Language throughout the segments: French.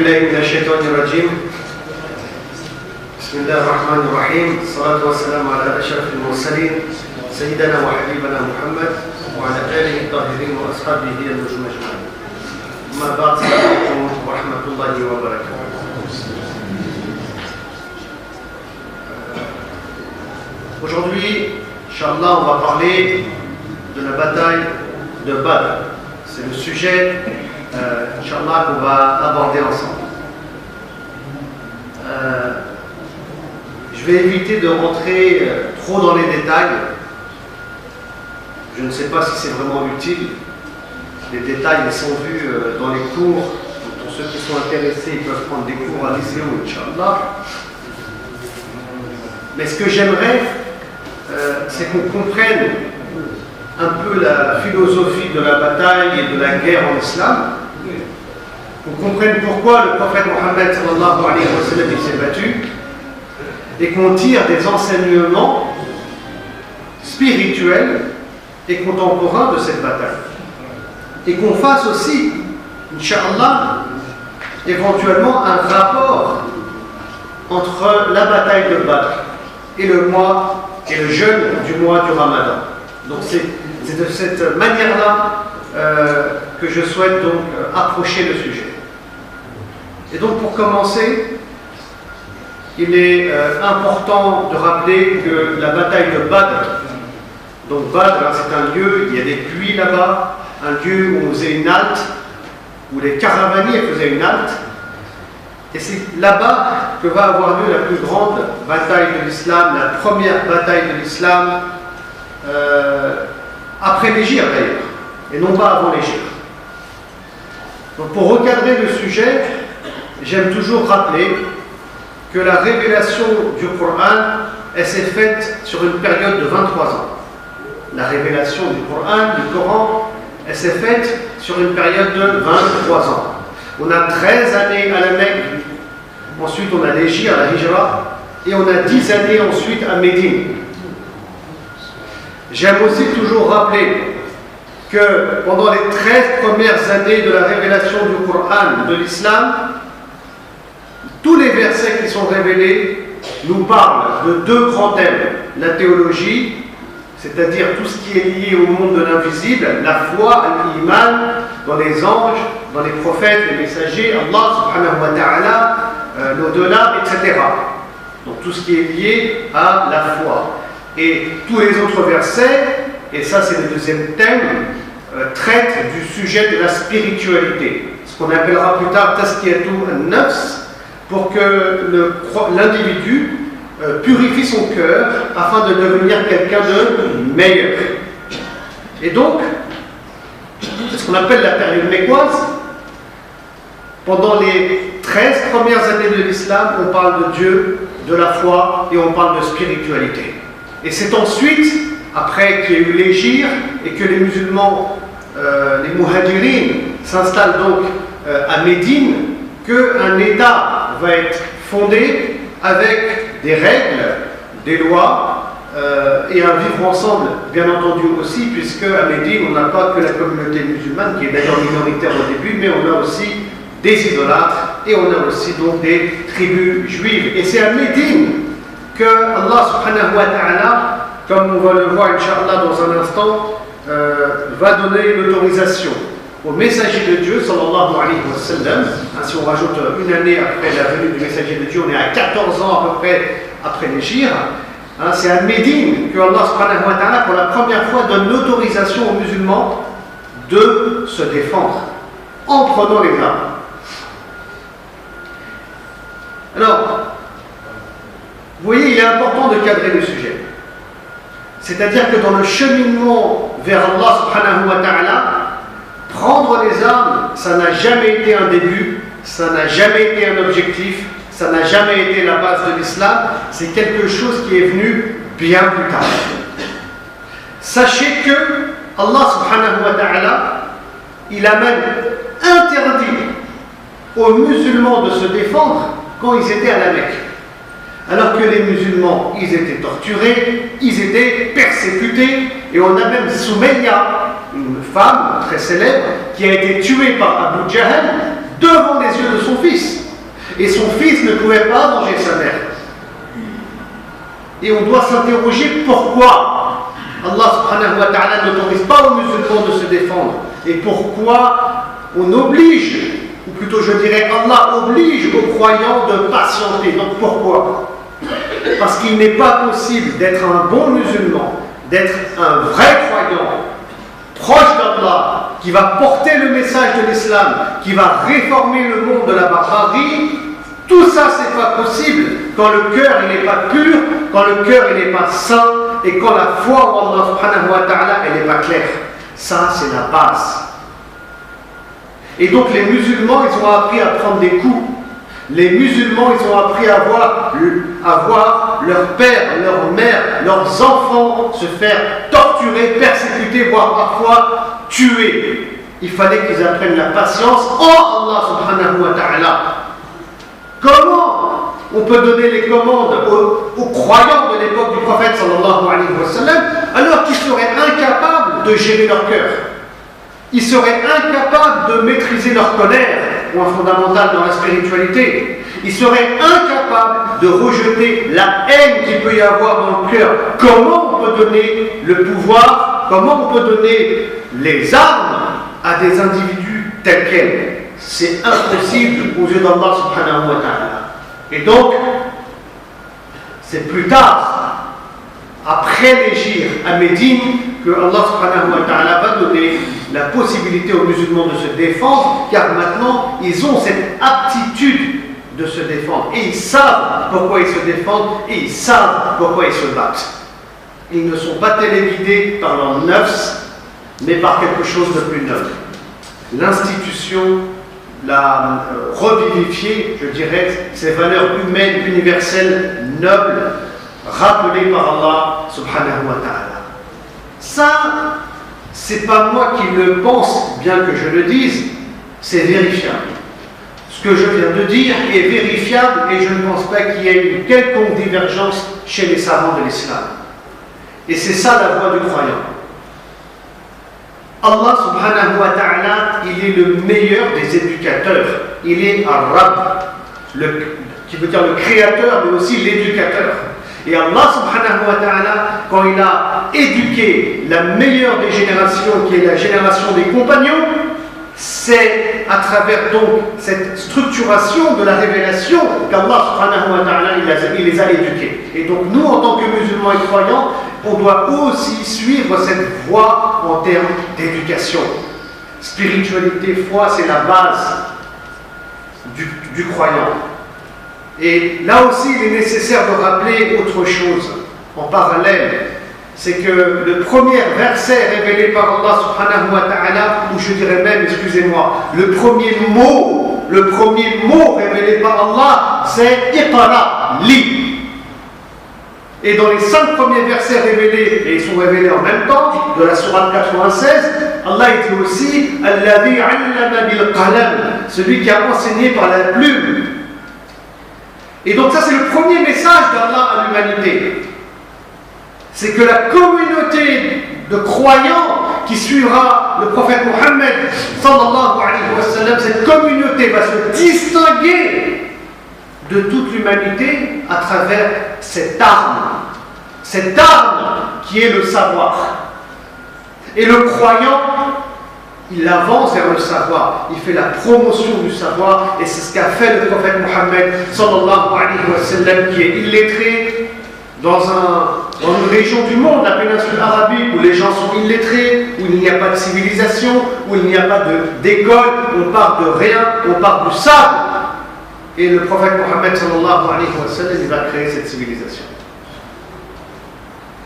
بالله من الشيطان الرجيم بسم الله الرحمن الرحيم الصلاة والسلام على أشرف المرسلين سيدنا وحبيبنا محمد وعلى آله الطاهرين وأصحابه النجوم أجمعين. أما بعد السلام عليكم ورحمة الله وبركاته. Aujourd'hui, Inch'Allah, on va parler de la bataille de Badr. C'est le sujet, Inch'Allah, qu'on va aborder ensemble. Je vais éviter de rentrer trop dans les détails. Je ne sais pas si c'est vraiment utile. Les détails, ils sont vus dans les cours. Pour ceux qui sont intéressés, ils peuvent prendre des cours à lycée, Inch'Allah. Mais ce que j'aimerais, c'est qu'on comprenne un peu la philosophie de la bataille et de la guerre en islam, qu'on comprenne pourquoi le prophète Mohammed sallallahu alayhi wa sallam il s'est battu, et qu'on tire des enseignements spirituels et contemporains de cette bataille. Et qu'on fasse aussi, Inch'Allah, éventuellement un rapport entre la bataille de Badr et le mois et le jeûne du mois du Ramadan. Donc c'est de cette manière-là que je souhaite donc approcher le sujet. Et donc pour commencer, il est important de rappeler que la bataille de Badr, donc Badr, c'est un lieu, il y a des puits là-bas, un lieu où on faisait une halte, où les caravaniers faisaient une halte. Et c'est là-bas que va avoir lieu la plus grande bataille de l'islam, la première bataille de l'islam, après l'Hégire d'ailleurs, et non pas avant l'Hégire. Donc pour recadrer le sujet, j'aime toujours rappeler que la révélation du Coran, elle s'est faite sur une période de 23 ans. La révélation du Coran, elle s'est faite sur une période de 23 ans. On a 13 années à la Mecque, ensuite on a l'Hégire, la Hijra, et on a 10 années ensuite à Médine. J'aime aussi toujours rappeler que pendant les 13 premières années de la révélation du Coran, de l'islam, tous les versets qui sont révélés nous parlent de deux grands thèmes. La théologie, c'est-à-dire tout ce qui est lié au monde de l'invisible, la foi, l'iman, dans les anges, dans les prophètes, les messagers, Allah subhanahu wa ta'ala, l'au-delà, etc. Donc tout ce qui est lié à la foi. Et tous les autres versets, et ça c'est le deuxième thème, traitent du sujet de la spiritualité. Ce qu'on appellera plus tard Tazkiyatu an-nafs, pour que l'individu purifie son cœur afin de devenir quelqu'un de meilleur. Et donc, c'est ce qu'on appelle la période mécoise. Pendant les 13 premières années de l'islam, on parle de Dieu, de la foi et on parle de spiritualité. Et c'est ensuite, après qu'il y ait eu l'Hégire et que les musulmans, les muhajirines, s'installent donc à Médine, qu'un État va être fondé avec des règles, des lois et un vivre ensemble, bien entendu aussi, puisque à Médine, on n'a pas que la communauté musulmane, qui est d'ailleurs minoritaire au début, mais on a aussi des idolâtres et on a aussi donc des tribus juives. Et c'est à Médine que Allah subhanahu wa ta'ala, comme on va le voir Inch'Allah dans un instant, va donner l'autorisation au messager de Dieu, sallallahu alayhi wa sallam. Si on rajoute une année après la venue du messager de Dieu, on est à 14 ans à peu près après l'Hégire. C'est à Médine que Allah subhanahu wa ta'ala, pour la première fois, donne l'autorisation aux musulmans de se défendre en prenant les armes. Alors, vous voyez, il est important de cadrer le sujet. C'est-à-dire que dans le cheminement vers Allah subhanahu wa ta'ala, prendre les armes, ça n'a jamais été un début, ça n'a jamais été un objectif, ça n'a jamais été la base de l'islam, c'est quelque chose qui est venu bien plus tard. Sachez que Allah subhanahu wa ta'ala, il a même interdit aux musulmans de se défendre quand ils étaient à la Mecque. Alors que les musulmans, ils étaient torturés, ils étaient persécutés, et on a même Soumayya, une femme très célèbre, qui a été tuée par Abu Jahl devant les yeux de son fils. et son fils ne pouvait pas manger sa mère. Et on doit s'interroger pourquoi Allah subhanahu wa ta'ala n'autorise pas aux musulmans de se défendre et pourquoi on oblige, ou plutôt je dirais Allah oblige aux croyants de patienter. Donc pourquoi? Parce qu'il n'est pas possible d'être un bon musulman, d'être un vrai croyant, proche d'Allah, qui va porter le message de l'islam, qui va réformer le monde de la barbarie. Tout ça, c'est pas possible quand le cœur il n'est pas pur, quand le cœur il n'est pas sain et quand la foi en Allah subhanahu wa ta'ala elle n'est pas claire. Ça, c'est la base. Et donc les musulmans, ils ont appris à prendre des coups. Les musulmans, ils ont appris à voir leur père, leur mère, leurs enfants se faire torturer, persécuter, voire parfois tuer. Il fallait qu'ils apprennent la patience en Allah subhanahu wa ta'ala. Comment on peut donner les commandes aux croyants de l'époque du prophète sallallahu alayhi wa sallam alors qu'ils seraient incapables de gérer leur cœur? Ils seraient incapables de maîtriser leur colère, point fondamental dans la spiritualité. Ils seraient incapables de rejeter la haine qu'il peut y avoir dans le cœur. Comment on peut donner le pouvoir, comment on peut donner les armes à des individus tels quels? C'est impossible aux yeux d'Allah subhanahu wa ta'ala. Et donc, c'est plus tard, après l'hégire à Médine, que Allah subhanahu wa ta'ala va donner la possibilité aux musulmans de se défendre, car maintenant, ils ont cette aptitude de se défendre. Et ils savent pourquoi ils se défendent, et ils savent pourquoi ils se battent. Ils ne sont pas téléguidés par leur nafs, mais par quelque chose de plus noble. L'institution l'a revivifié, je dirais, ces valeurs humaines, universelles, nobles, rappelées par Allah subhanahu wa ta'ala. Ça, c'est pas moi qui le pense, bien que je le dise, c'est vérifiable. Ce que je viens de dire est vérifiable et je ne pense pas qu'il y ait une quelconque divergence chez les savants de l'islam. Et c'est ça la voie du croyant. Allah subhanahu wa ta'ala, il est le meilleur des éducateurs. Il est Ar-Rabb, qui veut dire le créateur, mais aussi l'éducateur. Et Allah subhanahu wa ta'ala, quand il a éduqué la meilleure des générations, qui est la génération des compagnons, c'est à travers donc cette structuration de la révélation qu'Allah subhanahu wa ta'ala il les a éduqués. Et donc nous, en tant que musulmans et croyants, on doit aussi suivre cette voie en termes d'éducation. Spiritualité, foi, c'est la base du croyant. Et là aussi, il est nécessaire de rappeler autre chose en parallèle. C'est que le premier verset révélé par Allah subhanahu wa ta'ala, ou je dirais même, excusez-moi, le premier mot révélé par Allah, c'est Iqra, lis. Et dans les 5 premiers versets révélés, et ils sont révélés en même temps, de la sourate 96, Allah dit aussi Alladhi 'allama bil qalam, celui qui a enseigné par la plume. Et donc ça c'est le premier message d'Allah à l'humanité. C'est que la communauté de croyants qui suivra le prophète Mohammed sallallahu alayhi wa sallam, cette communauté va se distinguer de toute l'humanité à travers cette arme qui est le savoir. Et le croyant, il avance vers le savoir, il fait la promotion du savoir, et c'est ce qu'a fait le prophète Mohammed sallallahu alayhi wa sallam, qui est illettré dans une région du monde, la péninsule arabique, où les gens sont illettrés, où il n'y a pas de civilisation, où il n'y a pas d'école, on part de rien, on part du sable. Et le prophète Mohammed sallallahu alayhi wa sallam, il va créer cette civilisation.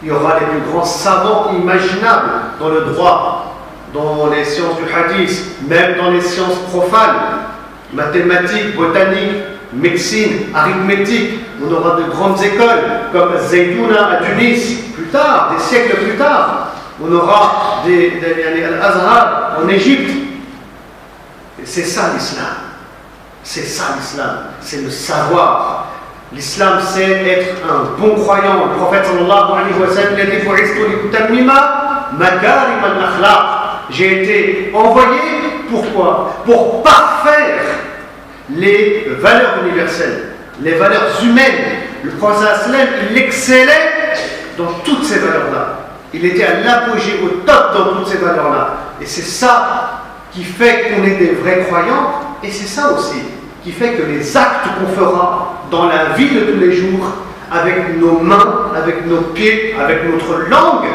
Il y aura les plus grands savants imaginables dans le droit, dans les sciences du hadith, même dans les sciences profanes, mathématiques, botanique, médecine, arithmétique. On aura de grandes écoles comme Zaytouna à Tunis, plus tard, des siècles plus tard. On aura Al-Azhar en Égypte. Et c'est ça l'islam. C'est ça l'islam. C'est le savoir. L'islam, c'est être un bon croyant. Le prophète sallallahu alayhi wa sallam a dit makarim al-akhlaq. J'ai été envoyé, pourquoi? Pour parfaire les valeurs universelles, les valeurs humaines. Le prophète sallam, il excellait dans toutes ces valeurs-là. Il était à l'apogée, au top dans toutes ces valeurs-là. Et c'est ça qui fait qu'on est des vrais croyants, et c'est ça aussi qui fait que les actes qu'on fera dans la vie de tous les jours, avec nos mains, avec nos pieds, avec notre langue,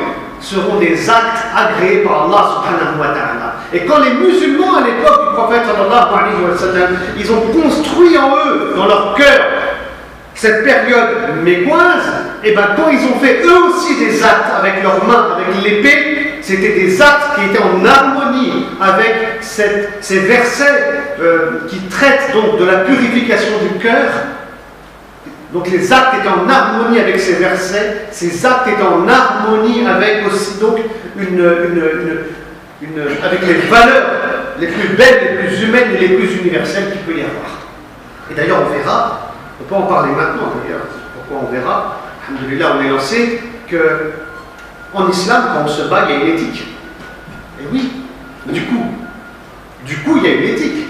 seront des actes agréés par Allah subhanahu wa ta'ala. Et quand les musulmans à l'époque du prophète sallallahu alayhi wa sallam, ils ont construit en eux, dans leur cœur, cette période mécoise, et bien quand ils ont fait eux aussi des actes avec leurs mains, avec l'épée, c'était des actes qui étaient en harmonie avec ces versets qui traitent donc de la purification du cœur. Donc les actes étaient en harmonie avec ces versets, ces actes étaient en harmonie avec aussi donc avec les valeurs les plus belles, les plus humaines et les plus universelles qu'il peut y avoir. Et d'ailleurs on verra, on peut en parler maintenant d'ailleurs, pourquoi on verra, alhamdoulilah on est lancé, qu'en islam quand on se bat il y a une éthique. Et oui, du coup il y a une éthique.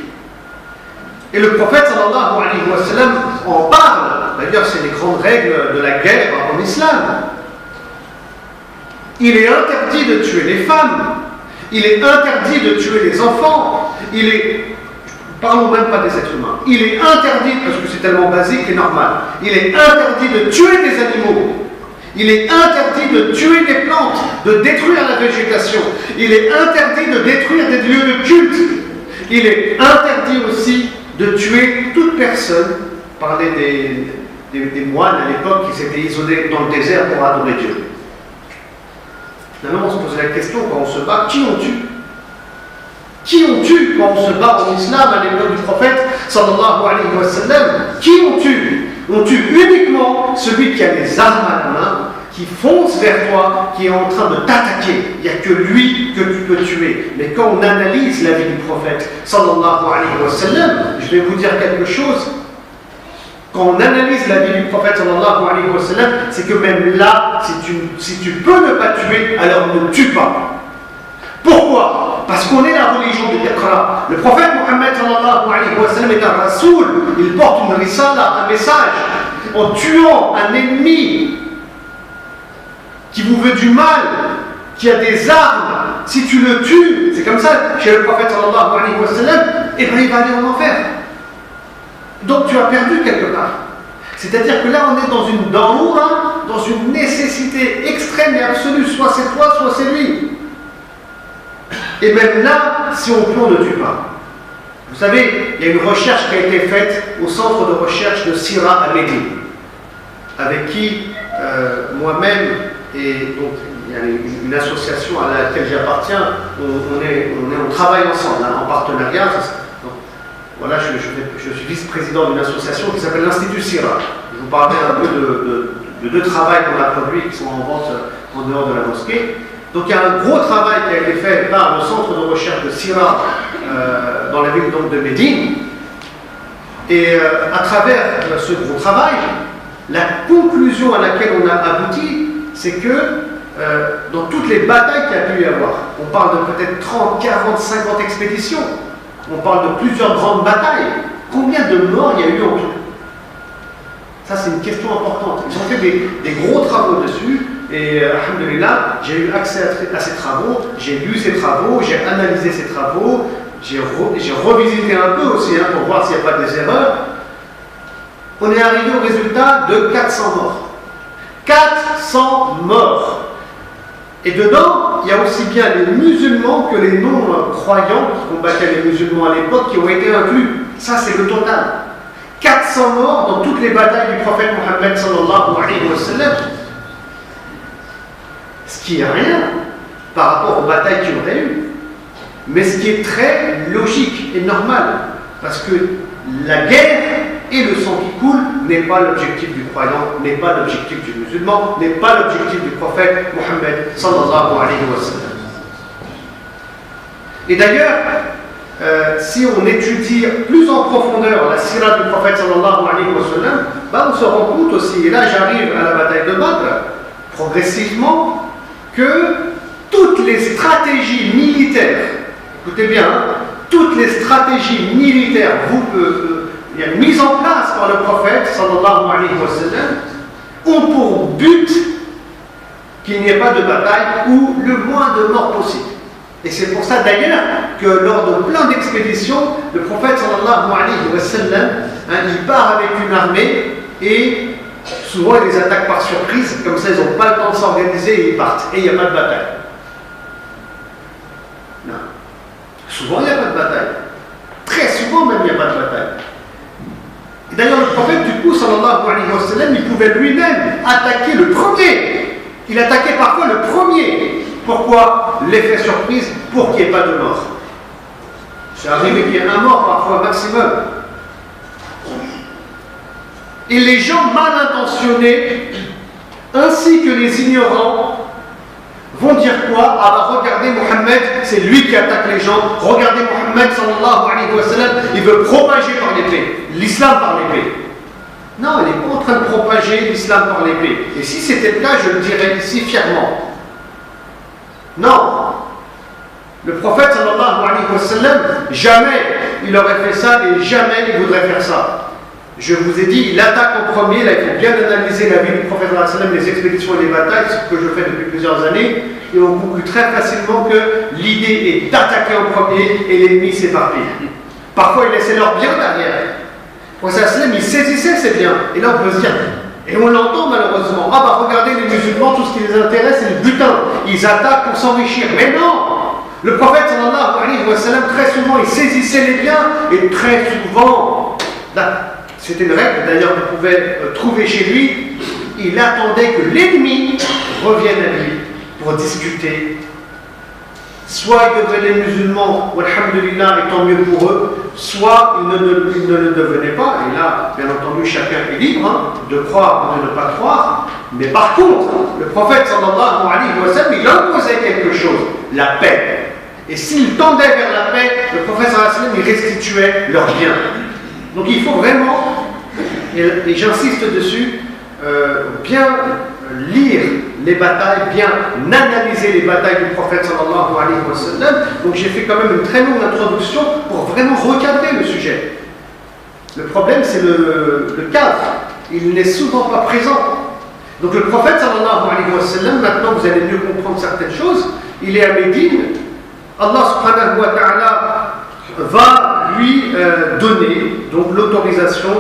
Et le prophète sallallahu alayhi wa sallam en parle. D'ailleurs, c'est les grandes règles de la guerre en islam. Il est interdit de tuer les femmes. Il est interdit de tuer les enfants. Parlons même pas des êtres humains. Il est interdit, parce que c'est tellement basique et normal, il est interdit de tuer des animaux. Il est interdit de tuer des plantes, de détruire la végétation. Il est interdit de détruire des lieux de culte. Il est interdit aussi de tuer toute personne. Parler des moines à l'époque qui s'étaient isolés dans le désert pour adorer Dieu. Maintenant, on se pose la question quand on se bat, qui on tue? Qui on tue quand on se bat en islam à l'époque du prophète sallallahu alayhi wa sallam? Qui on tue? On tue uniquement celui qui a les armes à la main, qui fonce vers toi, qui est en train de t'attaquer. Il n'y a que lui que tu peux tuer. Mais quand on analyse la vie du prophète sallallahu alayhi wa sallam, je vais vous dire quelque chose. Quand on analyse la vie du prophète sallallahu alayhi wa sallam, c'est que même là, si tu peux ne pas tuer, alors ne tue pas. Pourquoi? Parce qu'on est la religion de Iqra. Le prophète Mohammed sallallahu alayhi wa sallam est un rasoul. Il porte une risala, un message. En tuant un ennemi qui vous veut du mal, qui a des armes, si tu le tues, c'est comme ça chez le prophète sallallahu alayhi wa sallam, et bien il va aller en enfer. Donc tu as perdu quelque part. C'est-à-dire que là on est dans une daroura, dans une nécessité extrême et absolue, soit c'est toi, soit c'est lui. Et même là, si on peut, on ne tue pas. Vous savez, il y a une recherche qui a été faite au centre de recherche de Sira à Médine, avec qui moi-même et donc il y a une association à laquelle j'appartiens, on travaille ensemble, hein, en partenariat. Donc, voilà, je suis vice-président d'une association qui s'appelle l'Institut Sira. Je vous parlerai un peu de deux travails qu'on a produits qui sont en vente en dehors de la mosquée. Donc il y a un gros travail qui a été fait par le centre de recherche de Sira dans la ville donc, de Médine. Et à travers ce gros travail, la conclusion à laquelle on a abouti, c'est que dans toutes les batailles qu'il y a pu y avoir, on parle de peut-être 30, 40, 50 expéditions, on parle de plusieurs grandes batailles. Combien de morts il y a eu en tout? Ça, c'est une question importante. Ils ont fait des gros travaux dessus, et alhamdoulilah, j'ai eu accès à ces travaux, j'ai lu ces travaux, j'ai analysé ces travaux, j'ai revisité un peu aussi hein, pour voir s'il n'y a pas des erreurs. On est arrivé au résultat de 400 morts. 400 morts. Et dedans, il y a aussi bien les musulmans que les non-croyants qui combattaient les musulmans à l'époque qui ont été inclus. Ça, c'est le total. 400 morts dans toutes les batailles du prophète Mohammed sallallahu alayhi wa sallam. Ce qui est rien par rapport aux batailles qu'il y aurait eu. Mais ce qui est très logique et normal. Parce que la guerre et le sang qui coule n'est pas l'objectif du croyant, n'est pas l'objectif du musulman, n'est pas l'objectif du prophète Mohammed sallallahu alayhi wa sallam. Et d'ailleurs, si on étudie plus en profondeur la sira du prophète sallallahu alayhi wa sallam, on se rend compte aussi, et là j'arrive à la bataille de Badr, progressivement, que toutes les stratégies militaires, écoutez bien, toutes les stratégies militaires mise en place par le prophète sallallahu alayhi wa sallam ont pour but qu'il n'y ait pas de bataille ou le moins de morts possible. Et c'est pour ça d'ailleurs que lors de plein d'expéditions, le prophète sallallahu alayhi wa sallam, il part avec une armée et souvent il les attaque par surprise, comme ça ils n'ont pas le temps de s'organiser et ils partent. Et il n'y a pas de bataille. Non. Souvent il n'y a pas de bataille. Très souvent même il n'y a pas de bataille. Et d'ailleurs le prophète du coup sallallahu alayhi wa sallam, il pouvait lui-même attaquer le premier. Il attaquait parfois le premier. Pourquoi l'effet surprise? Pour qu'il n'y ait pas de mort. C'est arrivé qu'il y ait un mort parfois maximum. Et les gens mal intentionnés, ainsi que les ignorants, vont dire quoi? Ah bah regardez Mohammed, c'est lui qui attaque les gens. Regardez Mohammed sallallahu alayhi wa sallam, il veut propager par l'épée, l'islam par l'épée. Non, il n'est pas en train de propager l'islam par l'épée. Et si c'était le cas, je le dirais ici fièrement. Non. Le prophète sallallahu alayhi wa sallam, jamais il aurait fait ça et jamais il voudrait faire ça. Je vous ai dit, il attaque en premier, là il faut bien analyser la vie du prophète sallallahu alayhi wa sallam, les expéditions et les batailles, ce que je fais depuis plusieurs années, et on conclut très facilement que l'idée est d'attaquer en premier et l'ennemi s'éparpille. Parfois il laissait leur bien derrière. Le prophète sallallahu alayhi wa sallam, il saisissait ses biens, et là on peut se dire, et on l'entend malheureusement, ah bah regardez les musulmans, tout ce qui les intéresse c'est le butin, ils attaquent pour s'enrichir, mais non. Le prophète sallallahu alayhi wa sallam, très souvent il saisissait les biens, et très souvent, là, c'était une règle d'ailleurs qu'on pouvait trouver chez lui, il attendait que l'ennemi revienne à lui pour discuter. Soit ils devenaient musulmans, alhamdulillah, et tant mieux pour eux, soit ils ne le devenaient pas, et là, bien entendu, chacun est libre de croire ou de ne pas croire, mais par contre, le prophète sallallahu alayhi wa sallam, il imposait quelque chose, la paix. Et s'ils tendaient vers la paix, le prophète sallallahu alayhi wa sallam, il restituait leurs biens. Donc il faut vraiment, et j'insiste dessus, bien lire les batailles, bien analyser les batailles du prophète sallallahu alayhi wa sallam. Donc j'ai fait quand même une très longue introduction pour vraiment recadrer le sujet. Le problème c'est le cadre, il n'est souvent pas présent. Donc le prophète sallallahu alayhi wa sallam, maintenant vous allez mieux comprendre certaines choses, il est à Médine, Allah subhanahu wa ta'ala va lui donner donc l'autorisation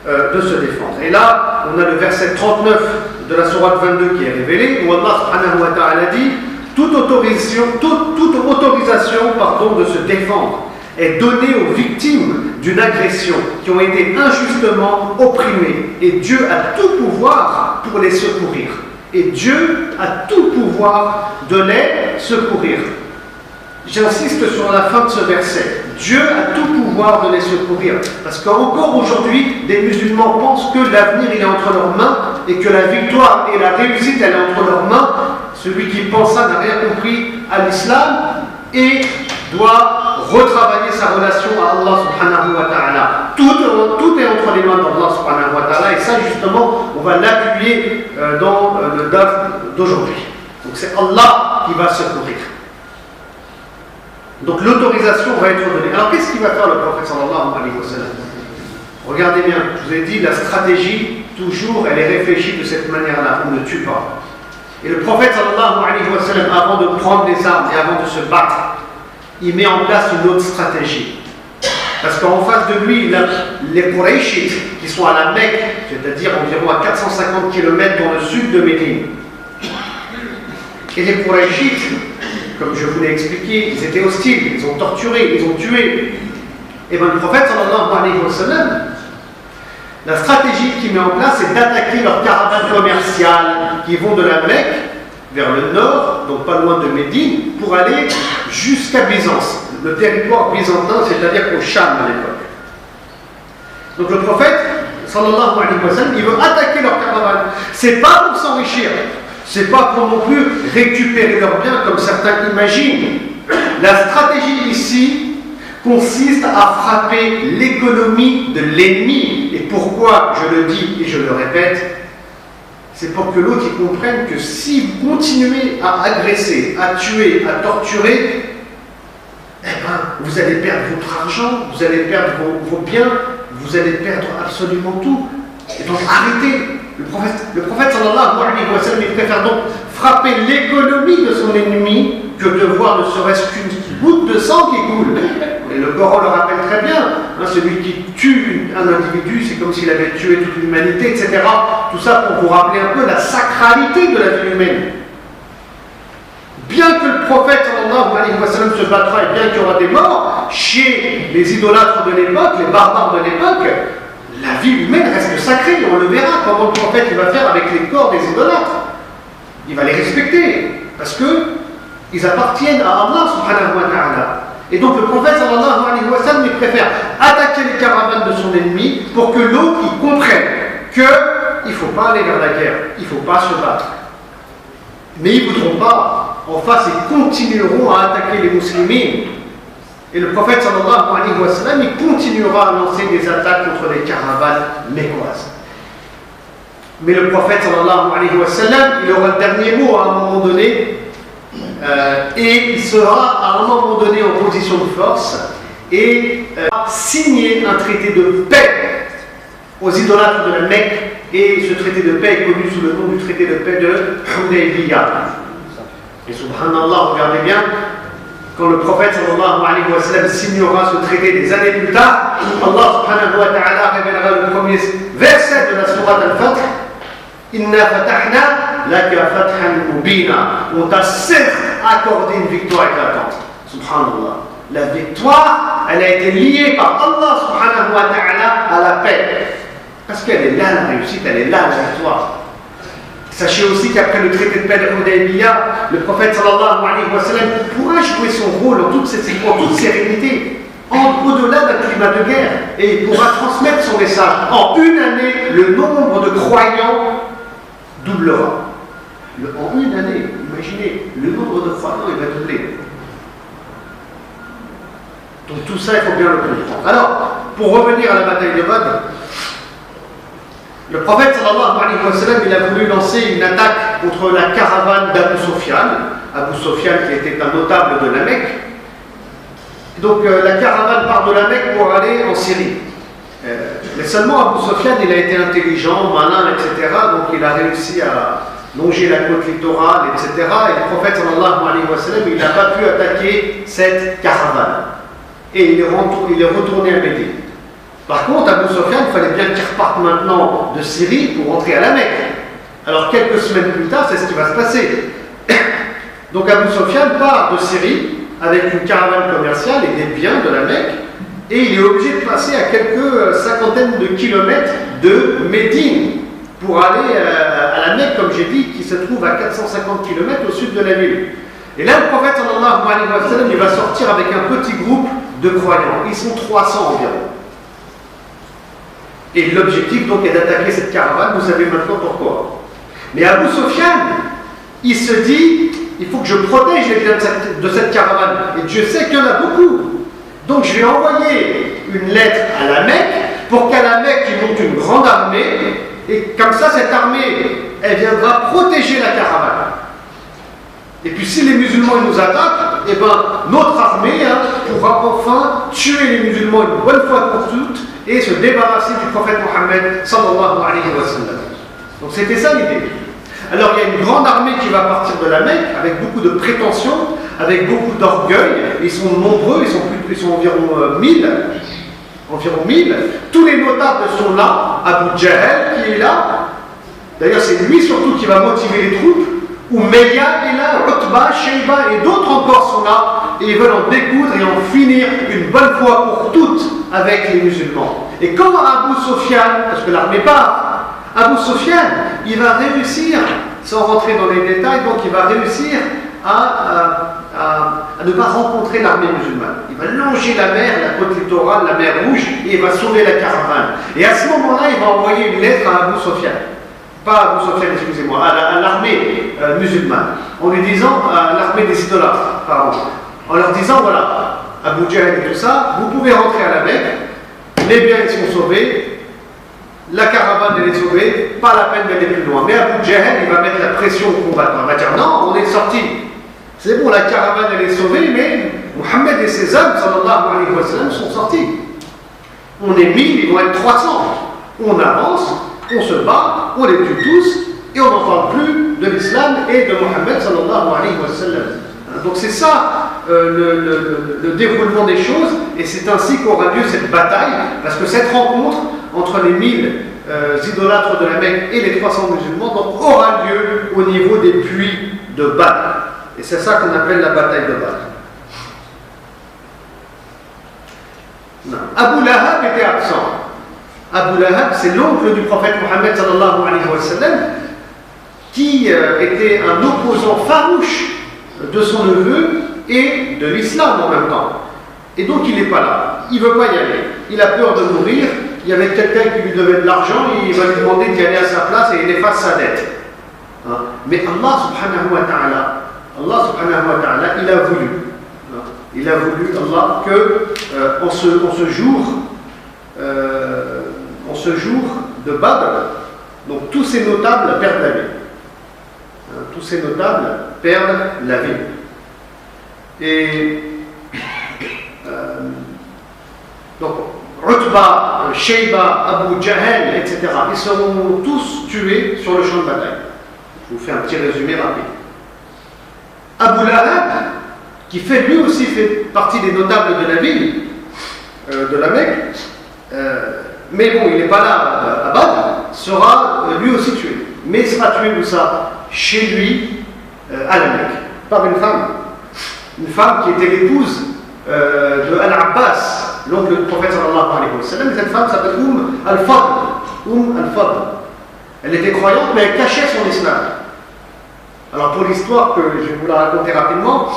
de se défendre. Et là, on a le verset 39 de la sourate 22 qui est révélé, où Allah subhanahu wa ta'ala dit toute autorisation de se défendre est donnée aux victimes d'une agression qui ont été injustement opprimées. Et Dieu a tout pouvoir pour les secourir. Et Dieu a tout pouvoir de les secourir. J'insiste sur la fin de ce verset. Dieu a tout pouvoir de les secourir. Parce qu'encore aujourd'hui, des musulmans pensent que l'avenir il est entre leurs mains et que la victoire et la réussite elle est entre leurs mains. Celui qui pense ça n'a rien compris à l'islam et doit retravailler sa relation à Allah subhanahu wa ta'ala. Tout est entre les mains d'Allah subhanahu wa ta'ala et ça justement, on va l'appuyer dans le daf d'aujourd'hui. Donc c'est Allah qui va secourir. Donc l'autorisation va être donnée. Alors qu'est-ce qu'il va faire le prophète sallallahu alayhi wa sallam? Regardez bien, je vous ai dit, la stratégie, toujours, elle est réfléchie de cette manière-là, on ne tue pas. Et le prophète sallallahu alayhi wa sallam, avant de prendre les armes et avant de se battre, il met en place une autre stratégie. Parce qu'en face de lui, il a les Qurayshites qui sont à la Mecque, c'est-à-dire environ à 450 km dans le sud de Médine. Et les Qurayshites, comme je vous l'ai expliqué, ils étaient hostiles, ils ont torturé, ils ont tué. Et bien le prophète sallallahu alayhi wa sallam, la stratégie qu'il met en place, c'est d'attaquer leurs caravanes commerciales qui vont de la Mecque vers le nord, donc pas loin de Médine, pour aller jusqu'à Byzance, le territoire byzantin, c'est-à-dire au Cham à l'époque. Donc le prophète sallallahu alayhi wa sallam, il veut attaquer leurs caravanes. C'est pas pour s'enrichir. C'est pas pour non plus récupérer leurs biens comme certains imaginent. La stratégie ici consiste à frapper l'économie de l'ennemi. Et pourquoi je le dis et je le répète? C'est pour que l'autre y comprenne que si vous continuez à agresser, à tuer, à torturer, eh ben, vous allez perdre votre argent, vous allez perdre vos biens, vous allez perdre absolument tout. Et donc arrêtez. Le prophète sallallahu alayhi wa sallam, il préfère donc frapper l'économie de son ennemi que de voir ne serait-ce qu'une goutte de sang qui coule. Et le Coran le rappelle très bien. Hein, celui qui tue un individu, c'est comme s'il avait tué toute l'humanité, etc. Tout ça pour vous rappeler un peu la sacralité de la vie humaine. Bien que le prophète sallallahu alayhi wa sallam se battra et bien qu'il y aura des morts chez les idolâtres de l'époque, les barbares de l'époque, la vie humaine reste sacrée. On le verra comment le prophète il va faire avec les corps des idolâtres. Il va les respecter parce qu'ils appartiennent à Allah subhanahu wa ta'ala. Et donc le prophète sallallahu alayhi wa sallam il préfère attaquer les caravanes de son ennemi pour que l'autre il comprenne qu'il ne faut pas aller vers la guerre, il ne faut pas se battre. Mais ils ne voudront pas. En face, ils continueront à attaquer les musulmans. Et le prophète sallallahu alayhi wa sallam, il continuera à lancer des attaques contre les caravanes mécoises. Mais le prophète sallallahu alayhi wa sallam, il aura le dernier mot à un moment donné, et il sera à un moment donné en position de force et signer un traité de paix aux idolâtres de la Mecque. Et ce traité de paix est connu sous le nom du traité de paix de Hudaybiyah. Et subhanallah, regardez bien, quand le prophète sallallahu alayhi wa sallam signera ce traité des années plus tard, Allah subhanahu wa ta'ala révélera le premier verset de la sourate Al-Fath. Inna fatahna laka fathan mubina. On t'a certes accordé une victoire éclatante. Subhanallah. La victoire, elle a été liée par Allah subhanahu wa ta'ala à la paix. Parce qu'elle est là la réussite, elle est là la victoire. Sachez aussi qu'après le traité de paix de Hudaybiyah, le prophète sallallahu alayhi wa sallam pourra jouer son rôle en toute sérénité, au-delà d'un climat de guerre, et il pourra transmettre son message. En une année, le nombre de croyants doublera. En une année, imaginez, le nombre de croyants il va doubler. Donc tout ça, il faut bien le comprendre. Alors, pour revenir à la bataille de Badr, le prophète sallallahu alayhi wa sallam, il a voulu lancer une attaque contre la caravane d'Abu Sufyan. Abu Sufyan qui était un notable de la Mecque. Donc la caravane part de la Mecque pour aller en Syrie. Mais seulement Abu Sufyan, il a été intelligent, malin, etc. Donc il a réussi à longer la côte littorale, etc. Et le prophète sallallahu alayhi wa sallam, il n'a pas pu attaquer cette caravane. Et il est retourné à Médine. Par contre, Abu Sufyan, il fallait bien qu'il reparte maintenant de Syrie pour rentrer à la Mecque. Alors, quelques semaines plus tard, c'est ce qui va se passer. Donc, Abu Sufyan part de Syrie avec une caravane commerciale et des biens de la Mecque, et il est obligé de passer à quelques cinquantaines de kilomètres de Médine pour aller à la Mecque, comme j'ai dit, qui se trouve à 450 kilomètres au sud de la ville. Et là, le prophète sallallahu alayhi wa sallam, il va sortir avec un petit groupe de croyants. Ils sont 300 environ. Et l'objectif donc est d'attaquer cette caravane, vous savez maintenant pourquoi. Mais Abu Sufyan, il se dit, il faut que je protège les biens de cette caravane. Et Dieu sait qu'il y en a beaucoup. Donc je vais envoyer une lettre à la Mecque pour qu'à la Mecque il monte une grande armée. Et comme ça, cette armée, elle viendra protéger la caravane. Et puis si les musulmans ils nous attaquent, eh ben, notre armée pourra enfin tuer les musulmans une bonne fois pour toutes et se débarrasser du prophète Mohammed sallallahu alayhi wa sallam. Donc c'était ça l'idée. Alors il y a une grande armée qui va partir de la Mecque avec beaucoup de prétentions, avec beaucoup d'orgueil. Ils sont nombreux, ils sont environ 1000. Environ 1000. Tous les notables sont là. Abu Jahl qui est là. D'ailleurs c'est lui surtout qui va motiver les troupes. Umayya est là, Utba, Shayba et d'autres encore sont là et ils veulent en découdre et en finir une bonne fois pour toutes avec les musulmans. Et quand Abu Sufyan, parce que l'armée part, Abu Sufyan, il va réussir, sans rentrer dans les détails, donc il va réussir à ne pas rencontrer l'armée musulmane. Il va longer la mer, la côte littorale, la mer Rouge, et il va sauver la caravane. Et à ce moment-là, il va envoyer une lettre à Abu Sufyan. Pas Abu Sufyan, excusez-moi, à l'armée musulmane, en lui disant, à l'armée des idolâtres, pardon, en leur disant, voilà, Abu Jahl et tout ça, vous pouvez rentrer à la Mecque, les biens ils sont sauvés, la caravane elle est sauvée, pas la peine d'aller plus loin. Mais Abu Jahl, il va mettre la pression au combattant, il va dire, non, on est sorti, c'est bon, la caravane elle est sauvée, mais Mohammed et ses hommes, sallallahu alayhi wa sallam, sont sortis. On est 1000, ils vont être 300. On avance, on se bat, on les tue tous, et on n'en parle plus de l'islam et de Mohammed sallallahu alayhi wa sallam. Donc c'est ça le déroulement des choses, et c'est ainsi qu'aura lieu cette bataille, parce que cette rencontre entre les 1000 idolâtres de la Mecque et les 300 musulmans donc, aura lieu au niveau des puits de Badr. Et c'est ça qu'on appelle la bataille de Badr. Non. Abu Lahab était absent. Abu Lahab, c'est l'oncle du prophète Mohammed sallallahu alayhi wa sallam, qui était un opposant farouche de son neveu et de l'islam en même temps. Et donc il n'est pas là, il ne veut pas y aller, il a peur de mourir, il y avait quelqu'un qui lui devait de l'argent, il va lui demander d'y aller à sa place et il efface sa dette. Hein? Mais Allah subhanahu wa ta'ala, il a voulu. Hein? Il a voulu, Allah, que en ce jour de Badr, donc tous ces notables perdent la vie. Tous ces notables perdent la vie. Et donc Utba, Shayba, Abu Jahl, etc., ils seront tous tués sur le champ de bataille. Je vous fais un petit résumé rapide. Abu Lahab, qui lui aussi fait partie des notables de la ville, de la Mecque, mais bon, il n'est pas là à Badr, sera lui aussi tué. Mais il sera tué où ça? Chez lui, à la Mecque, par une femme qui était l'épouse de Al-Abbas, l'oncle du prophète sallallahu alayhi wa sallam. Cette femme s'appelle Al-Fadl. Elle était croyante, mais elle cachait son islam. Alors pour l'histoire que je vais vous la raconter rapidement,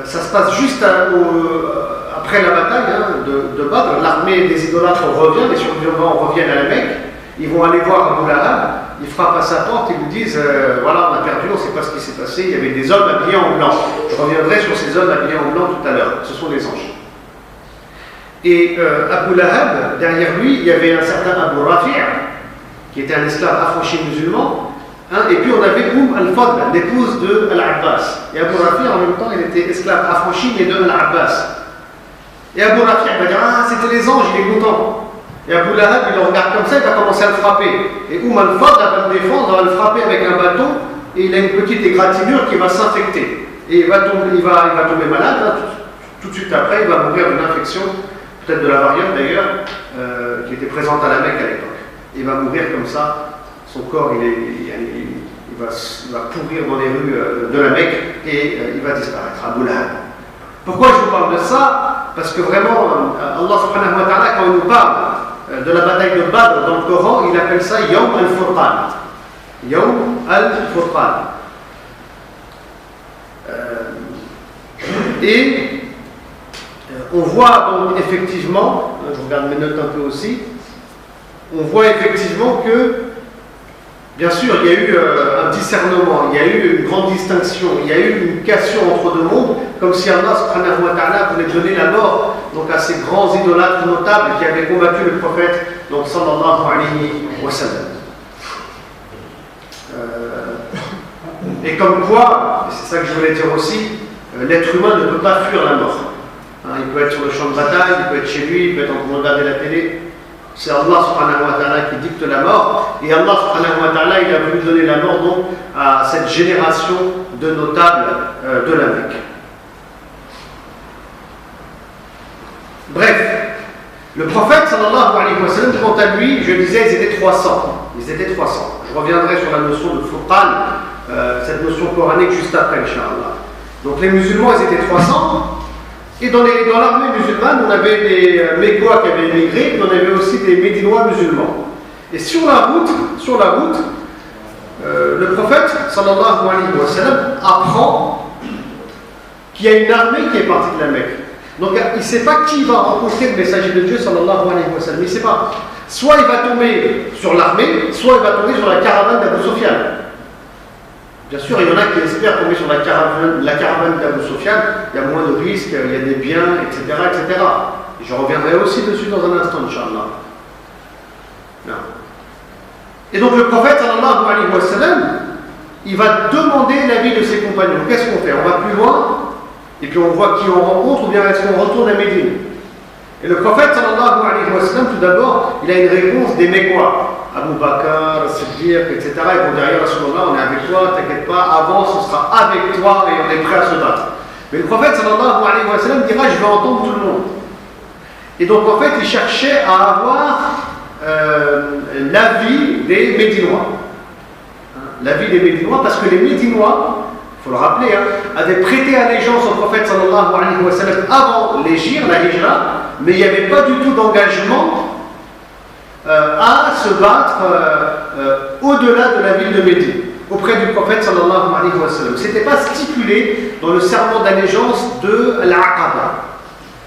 ça se passe juste après la bataille de Badr. L'armée des idolâtres revient, les survivants reviennent à la Mecque. Ils vont aller voir Abu Lahab, ils frappent à sa porte, ils lui disent voilà, on a perdu, on ne sait pas ce qui s'est passé. Il y avait des hommes habillés en blanc. Je reviendrai sur ces hommes habillés en blanc tout à l'heure. Ce sont des anges. Et Abu Lahab, derrière lui, il y avait un certain Abu Rafi', qui était un esclave affranchi musulman. Et puis on avait Al-Fadl, l'épouse de Al-Abbas. Et Abu Rafi', en même temps, il était esclave affranchi, mais de Al-Abbas. Et Abu Rafi' va dire c'était les anges, il est content. Et Abu Lahab, il le regarde comme ça, il va commencer à le frapper. Et Al-Fadl va le défendre, va le frapper avec un bâton, et il a une petite égratignure qui va s'infecter. Et il va tomber malade, tout de suite après, il va mourir d'une infection, peut-être de la variole d'ailleurs, qui était présente à la Mecque à l'époque. Il va mourir comme ça, son corps il va pourrir dans les rues de la Mecque et il va disparaître, Abu Lahab. Pourquoi je vous parle de ça? Parce que vraiment, Allah subhanahu wa ta'ala, quand il nous parle de la bataille de Badr dans le Coran, il appelle ça Yawm al-Furqan. Yawm al-Furqan. Et on voit donc effectivement, je regarde mes notes un peu aussi, on voit effectivement que, bien sûr, il y a eu un discernement, il y a eu une grande distinction, il y a eu une cassure entre deux mondes, comme si Allah subhanahu wa ta'ala voulait donner la mort donc, à ces grands idolâtres notables qui avaient combattu le prophète, donc sallallahu alayhi wa sallam. Et comme quoi, c'est ça que je voulais dire aussi, l'être humain ne peut pas fuir la mort. Il peut être sur le champ de bataille, il peut être chez lui, il peut être en train de regarder la télé. C'est Allah subhanahu wa ta'ala qui dicte la mort. Et Allah subhanahu wa ta'ala, il a voulu donner la mort donc à cette génération de notables de la Mecque. Bref, le prophète sallallahu alayhi wa sallam, quant à lui, je disais, ils étaient 300. Ils étaient 300. Je reviendrai sur la notion de Furqan, cette notion coranique juste après, Inch'Allah. Donc les musulmans, ils étaient 300. Et dans l'armée musulmane, on avait des Mécois qui avaient émigré, mais on avait aussi des Médinois musulmans. Et sur la route, le prophète, sallallahu alayhi wa sallam, apprend qu'il y a une armée qui est partie de la Mecque. Donc il ne sait pas qui va rencontrer le messager de Dieu, sallallahu alayhi wa sallam. Il ne sait pas. Soit il va tomber sur l'armée, soit il va tomber sur la caravane d'Abu Sufyan. Bien sûr, il y en a qui espèrent tomber sur la caravane d'Abu Sufyan, il y a moins de risques, il y a des biens, etc. etc. Je reviendrai aussi dessus dans un instant, Inch'Allah. Et donc le prophète, sallallahu alayhi wa sallam, il va demander l'avis de ses compagnons. Qu'est-ce qu'on fait? On va plus loin, et puis on voit qui on rencontre, ou bien est-ce qu'on retourne à Médine? Et le prophète sallallahu alayhi wa sallam, tout d'abord, il a une réponse des Mécois. Abu Bakr, Siddiq, etc. Ils vont dire, Ya Rasulallah, on est avec toi, t'inquiète pas, avance, on sera avec toi et on est prêt à se battre. Mais le prophète sallallahu alayhi wa sallam dira, je vais entendre tout le monde. Et donc en fait, il cherchait à avoir l'avis des Médinois. L'avis des Médinois, parce que les Médinois, il faut le rappeler, avaient prêté allégeance au prophète sallallahu alayhi wa sallam avant l'Hégire, la Hijra, mais il n'y avait pas du tout d'engagement à se battre au-delà de la ville de Médine, auprès du prophète sallallahu alayhi wa sallam. Ce n'était pas stipulé dans le serment d'allégeance de l'Aqaba.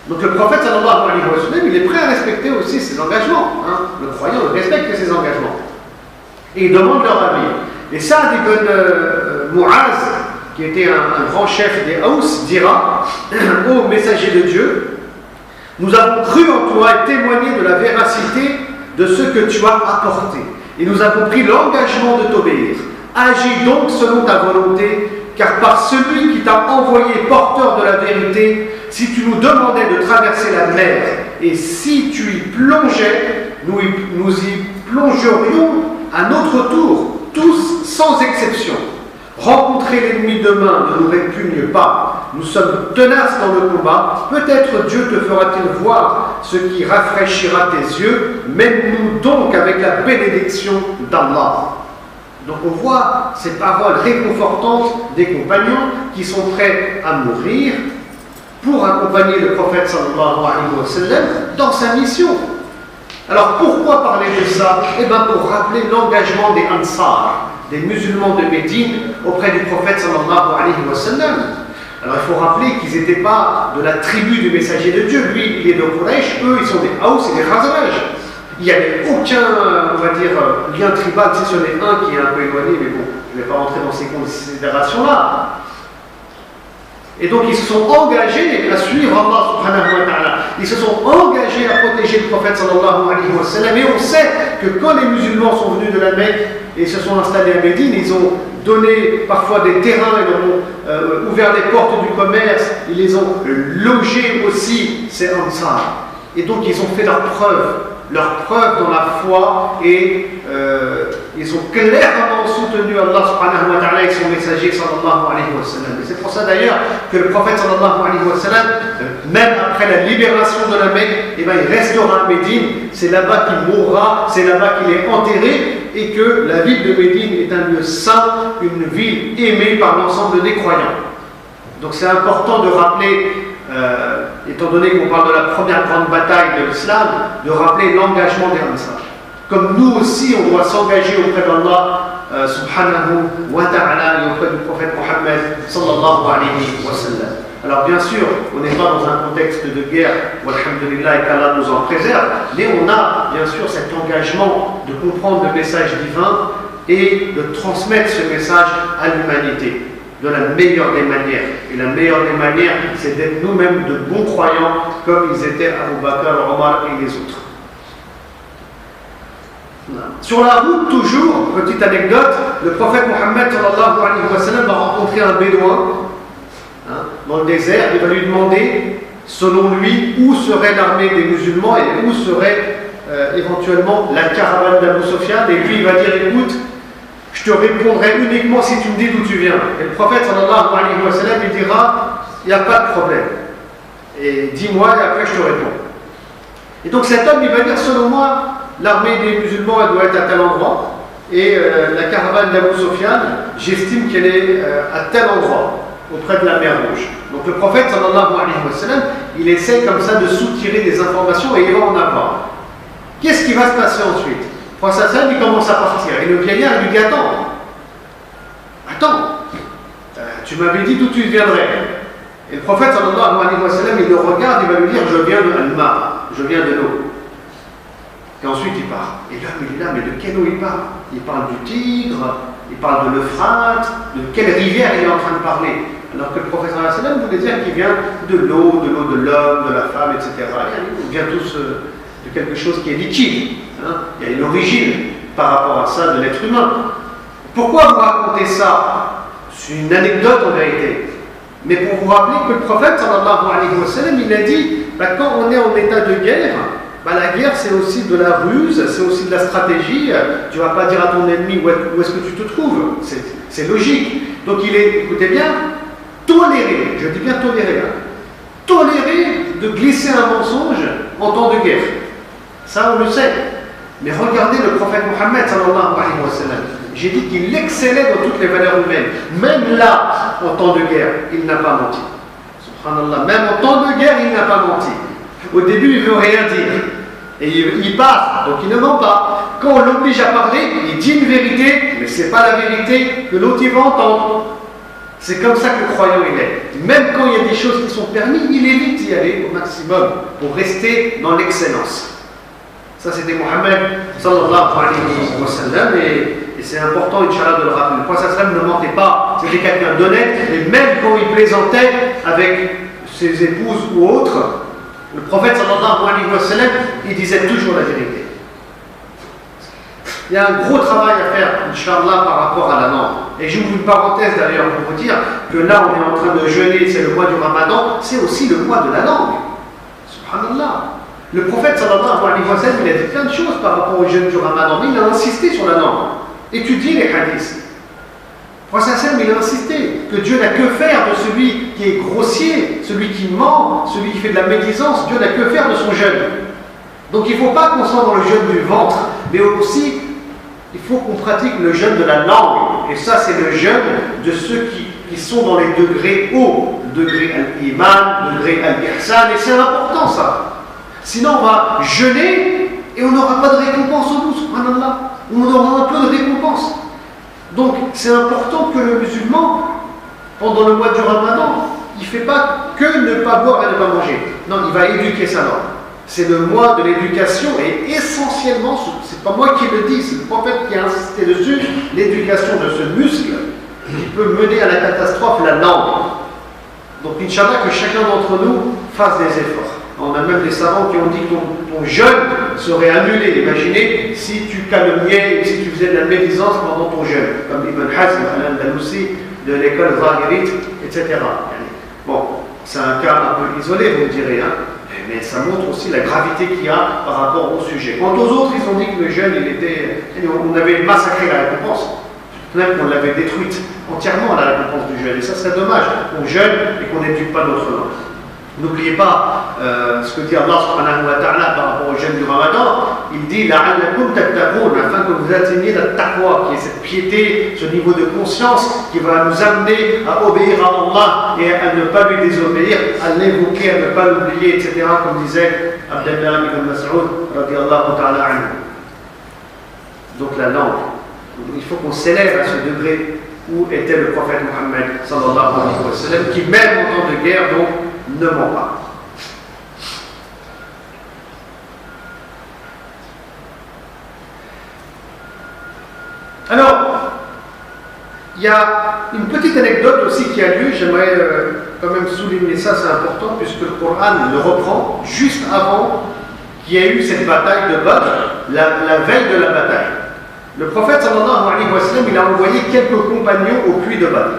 Donc le prophète sallallahu alayhi wa sallam, il est prêt à respecter aussi ses engagements. Le croyant respecte ses engagements. Et il demande leur avis. Et Saad ibn Mu'az, qui était un grand chef des Haus, dira ô messager de Dieu, nous avons cru en toi et témoigné de la véracité de ce que tu as apporté. Et nous avons pris l'engagement de t'obéir. Agis donc selon ta volonté, car par celui qui t'a envoyé porteur de la vérité, si tu nous demandais de traverser la mer, et si tu y plongeais, nous y plongerions à notre tour, tous sans exception. Rencontrer l'ennemi demain ne nous répugne pas. Nous sommes tenaces dans le combat. Peut-être Dieu te fera-t-il voir ce qui rafraîchira tes yeux. Mène-nous donc avec la bénédiction d'Allah. Donc on voit ces paroles réconfortantes des compagnons qui sont prêts à mourir pour accompagner le prophète sallallahu alayhi wa sallam dans sa mission. Alors pourquoi parler de ça? Eh bien pour rappeler l'engagement des Ansar, des musulmans de Médine auprès du prophète sallallahu alayhi wa sallam. Alors il faut rappeler qu'ils n'étaient pas de la tribu du messager de Dieu. Lui, il est de Quraysh, eux, ils sont des Haus et des Khazraj. Il n'y avait aucun, on va dire, lien tribal, si ce n'est un qui est un peu éloigné, mais bon, je ne vais pas rentrer dans ces considérations-là. Et donc ils se sont engagés à suivre Allah subhanahu wa ta'ala. Ils se sont engagés à protéger le prophète sallallahu alayhi wa sallam. Et on sait que quand les musulmans sont venus de la Mecque et se sont installés à Médine, ils ont donné parfois des terrains, ils ont ouvert les portes du commerce, ils les ont logés aussi, ces Ansar. Et donc ils ont fait leur preuve dans la foi et ils ont clairement soutenu Allah subhanahu wa ta'ala et son messager sallallahu alayhi wa sallam. Et c'est pour ça d'ailleurs que le prophète sallallahu alayhi wa sallam, même après la libération de la Mecque, il restera à Médine, c'est là-bas qu'il mourra, c'est là-bas qu'il est enterré, et que la ville de Médine est un lieu saint, une ville aimée par l'ensemble des croyants. Donc c'est important de rappeler, étant donné qu'on parle de la première grande bataille de l'islam, de rappeler l'engagement des Ansar. Comme nous aussi, on doit s'engager auprès d'Allah subhanahu wa ta'ala et auprès du prophète Mohammed sallallahu alayhi wa sallam. Alors bien sûr, on n'est pas dans un contexte de guerre, walhamdulillah, et qu'Allah nous en préserve, mais on a bien sûr cet engagement de comprendre le message divin et de transmettre ce message à l'humanité de la meilleure des manières. Et la meilleure des manières, c'est d'être nous-mêmes de bons croyants, comme ils étaient Abu Bakr, Omar et les autres. Sur la route, toujours, petite anecdote, le prophète Mohammed sallallahu alayhi wa sallam va rencontrer un bédouin dans le désert. Il va lui demander, selon lui, où serait l'armée des musulmans et où serait éventuellement la caravane d'Abu Sufyan. Et lui, il va dire, écoute, je te répondrai uniquement si tu me dis d'où tu viens. Et le prophète sallallahu alayhi wa sallam, il dira, il n'y a pas de problème. Et dis-moi et après je te réponds. Et donc cet homme, il va dire, selon moi, l'armée des musulmans, elle doit être à tel endroit. Et la caravane d'Abu Sufyan, j'estime qu'elle est à tel endroit, auprès de la mer Rouge. Donc le prophète sallallahu alayhi wa sallam, il essaie comme ça de soutirer des informations et il va en avoir. Qu'est-ce qui va se passer ensuite? Le prophète sallam, il commence à partir. Et le vieillard, il lui dit, attends, tu m'avais dit d'où tu viendrais. Et le prophète sallallahu alayhi wa sallam, il le regarde, il va lui dire, je viens de Al-Ma, je viens de l'eau. Et ensuite il part. Et l'homme il est là, mais de quelle eau il parle? Il parle du Tigre, il parle de l'Euphrate, de quelle rivière il est en train de parler? Alors que le prophète sallallahu alayhi wa sallam voulait dire qu'il vient de l'eau de l'homme, de la femme, etc. Il vient tous de quelque chose qui est liquide. Il y a une origine par rapport à ça de l'être humain. Pourquoi vous racontez ça? C'est une anecdote en vérité. Mais pour vous rappeler que le prophète sallallahu alayhi wa sallam, il a dit, quand on est en état de guerre, la guerre c'est aussi de la ruse, c'est aussi de la stratégie. Tu ne vas pas dire à ton ennemi où est-ce que tu te trouves. C'est logique. Donc il est, écoutez bien, toléré, je dis bien toléré, toléré de glisser un mensonge en temps de guerre. Ça on le sait. Mais regardez le prophète Mohammed sallallahu alayhi wa sallam. J'ai dit qu'il excellait dans toutes les valeurs humaines. Même là, en temps de guerre, il n'a pas menti. Subhanallah, même en temps de guerre, il n'a pas menti. Au début, il ne veut rien dire. Et il passe, donc il ne ment pas. Quand on l'oblige à parler, il dit une vérité, mais ce n'est pas la vérité que l'autre va entendre. C'est comme ça que le croyant il est. Même quand il y a des choses qui sont permises, il évite d'y aller au maximum pour rester dans l'excellence. Ça, c'était Mohammed sallallahu alayhi wa sallam. Et c'est important, Inch'Allah, de le rappeler. Le prophète sallam ne mentait pas. C'était quelqu'un d'honnête. Et même quand il plaisantait avec ses épouses ou autres, le prophète sallallahu alayhi wa sallam, il disait toujours la vérité. Il y a un gros travail à faire, Inch'Allah, par rapport à la langue. Et j'ouvre une parenthèse d'ailleurs pour vous dire que là, on est en train de jeûner, c'est le mois du Ramadan, c'est aussi le mois de la langue. Subhanallah. Le prophète sallallahu alayhi wa sallam, il a dit plein de choses par rapport au jeûne du Ramadan, mais il a insisté sur la langue. Étudiez les hadiths. Le prophète sallallahu alayhi wa sallam, il a insisté que Dieu n'a que faire de celui qui est grossier, celui qui ment, celui qui fait de la médisance. Dieu n'a que faire de son jeûne. Donc il ne faut pas qu'on soit dans le jeûne du ventre, mais aussi il faut qu'on pratique le jeûne de la langue. Et ça, c'est le jeûne de ceux qui sont dans les degrés hauts, le degré al-iman, le degré al-ihsan, et c'est important ça. Sinon, on va jeûner et on n'aura pas de récompense au bout, subhanallah. On aura un peu de récompense. Donc, c'est important que le musulman, pendant le mois du Ramadan, il ne fait pas que ne pas boire et ne pas manger. Non, il va éduquer sa langue. C'est le mois de l'éducation et essentiellement, c'est pas moi qui le dis, c'est le prophète qui a insisté dessus, l'éducation de ce muscle qui peut mener à la catastrophe, la langue. Donc, Inch'Allah, que chacun d'entre nous fasse des efforts. On a même des savants qui ont dit que ton jeûne serait annulé. Imaginez si tu calomniais, si tu faisais de la médisance pendant ton jeûne, comme Ibn Hazm al-Andalusi de l'école Zahirite, etc. Bon, c'est un cas un peu isolé, vous me direz, hein, mais ça montre aussi la gravité qu'il y a par rapport au sujet. Quant aux autres, ils ont dit que le jeûne, on avait massacré la récompense. Même qu'on l'avait détruite entièrement la récompense du jeûne. Et ça serait dommage qu'on jeûne et qu'on n'éduque pas notre langue. N'oubliez pas ce que dit Allah subhanahu wa ta'ala par rapport au jeûne du Ramadan. Il dit la'allakum tattaqoun, afin que vous atteigniez la taqwa, qui est cette piété, ce niveau de conscience qui va nous amener à obéir à Allah et à ne pas lui désobéir, à l'évoquer, à ne pas l'oublier, etc. Comme disait Abdullah ibn Mas'ud radiyallahu ta'ala anhu. Donc la langue. Il faut qu'on s'élève à ce degré où était le prophète Mohammed sallallahu alayhi wa sallam, qui même en temps de guerre donc ne ment pas. Alors, il y a une petite anecdote aussi qui a lieu, j'aimerais quand même souligner ça, c'est important, puisque le Coran le reprend juste avant qu'il y ait eu cette bataille de Badr, la veille de la bataille. Le prophète sallallahu alayhi wa sallam, il a envoyé quelques compagnons au puits de Badr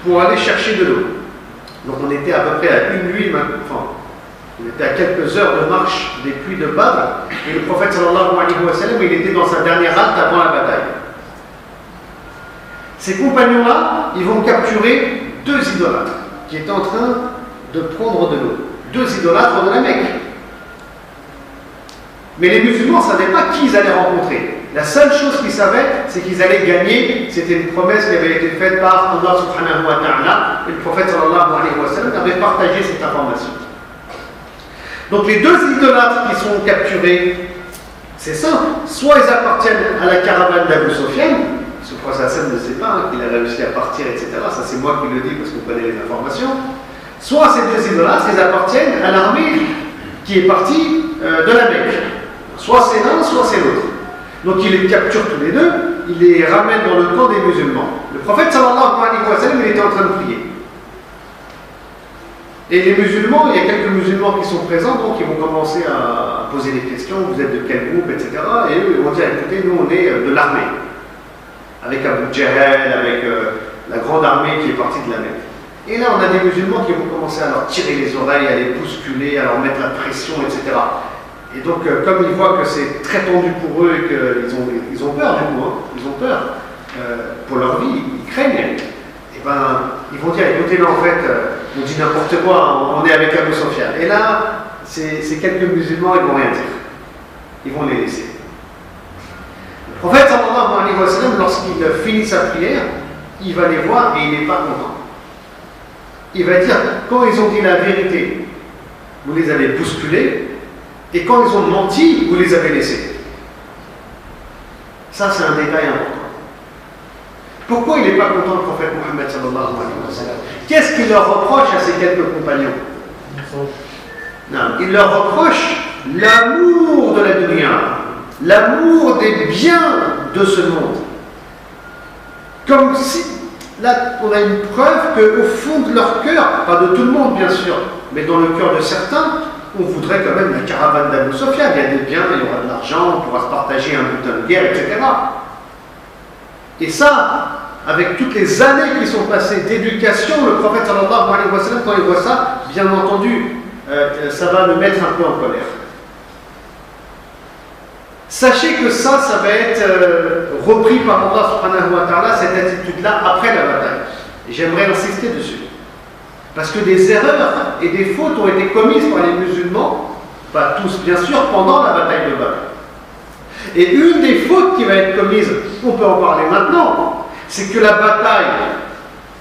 pour aller chercher de l'eau. Donc on était à peu près à une nuit, enfin, on était à quelques heures de marche des puits de Badr, et le prophète sallallahu alayhi wa sallam, il était dans sa dernière halte avant la bataille. Ces compagnons-là, ils vont capturer deux idolâtres qui étaient en train de prendre de l'eau. Deux idolâtres de la Mecque. Mais les musulmans ne savaient pas qui ils allaient rencontrer. La seule chose qu'ils savaient, c'est qu'ils allaient gagner. C'était une promesse qui avait été faite par Allah subhanahu wa ta'ala. Et le prophète sallallahu alayhi wa sallam avait partagé cette information. Donc les deux idolâtres qui sont capturés, c'est simple. Soit ils appartiennent à la caravane d'Abu Sufyan. Ce prophète ne sait pas qu'il a réussi à partir, etc. Ça c'est moi qui le dis parce que vous connaissez les informations. Soit ces deux idolâtres, ils appartiennent à l'armée qui est partie de la Mecque. Soit c'est l'un, soit c'est l'autre. Donc il les capture tous les deux, il les ramène dans le camp des musulmans. Le prophète sallallahu alayhi wa sallam, il était en train de prier. Et les musulmans, il y a quelques musulmans qui sont présents, donc ils vont commencer à poser des questions, vous êtes de quel groupe, etc. Et eux, ils vont dire, écoutez, nous on est de l'armée. Avec Abu Jahl, avec la grande armée qui est partie de la Mecque. Et là, on a des musulmans qui vont commencer à leur tirer les oreilles, à les bousculer, à leur mettre la pression, etc. Et donc, comme ils voient que c'est très tendu pour eux et qu'ils ont peur du coup, hein, ils ont peur pour leur vie, ils craignent, et ben, ils vont dire, écoutez, là, en fait, on dit n'importe quoi, on est avec Abu Sofyan. Et là, ces quelques musulmans, ils vont rien dire. Ils vont les laisser. Le prophète, sallallahu alayhi wa sallam, lorsqu'il finit sa prière, il va les voir et il n'est pas content. Il va dire, quand ils ont dit la vérité, vous les avez bousculés, et quand ils ont menti, vous les avez laissés. Ça, c'est un détail important. Pourquoi il n'est pas content, le prophète Mohammed sallallahu alayhi wa sallam? Qu'est-ce qu'il leur reproche à ses quelques compagnons? Non, il leur reproche l'amour de la dunya, l'amour des biens de ce monde. Comme si, là, on a une preuve qu'au fond de leur cœur, pas de tout le monde bien sûr, mais dans le cœur de certains, on voudrait quand même la caravane d'Abu Sofyan. Il y a des biens, il y aura de l'argent, on pourra se partager un butin de guerre, etc. Et ça, avec toutes les années qui sont passées d'éducation, le prophète sallallahu alayhi wa sallam, quand il voit ça, bien entendu, ça va le mettre un peu en colère. Sachez que ça va être repris par Allah subhanahu wa ta'ala, cette attitude-là, après la bataille. Et j'aimerais insister dessus. Parce que des erreurs et des fautes ont été commises par les musulmans, pas tous bien sûr, pendant la bataille de Badr. Et une des fautes qui va être commise, on peut en parler maintenant, c'est que la bataille,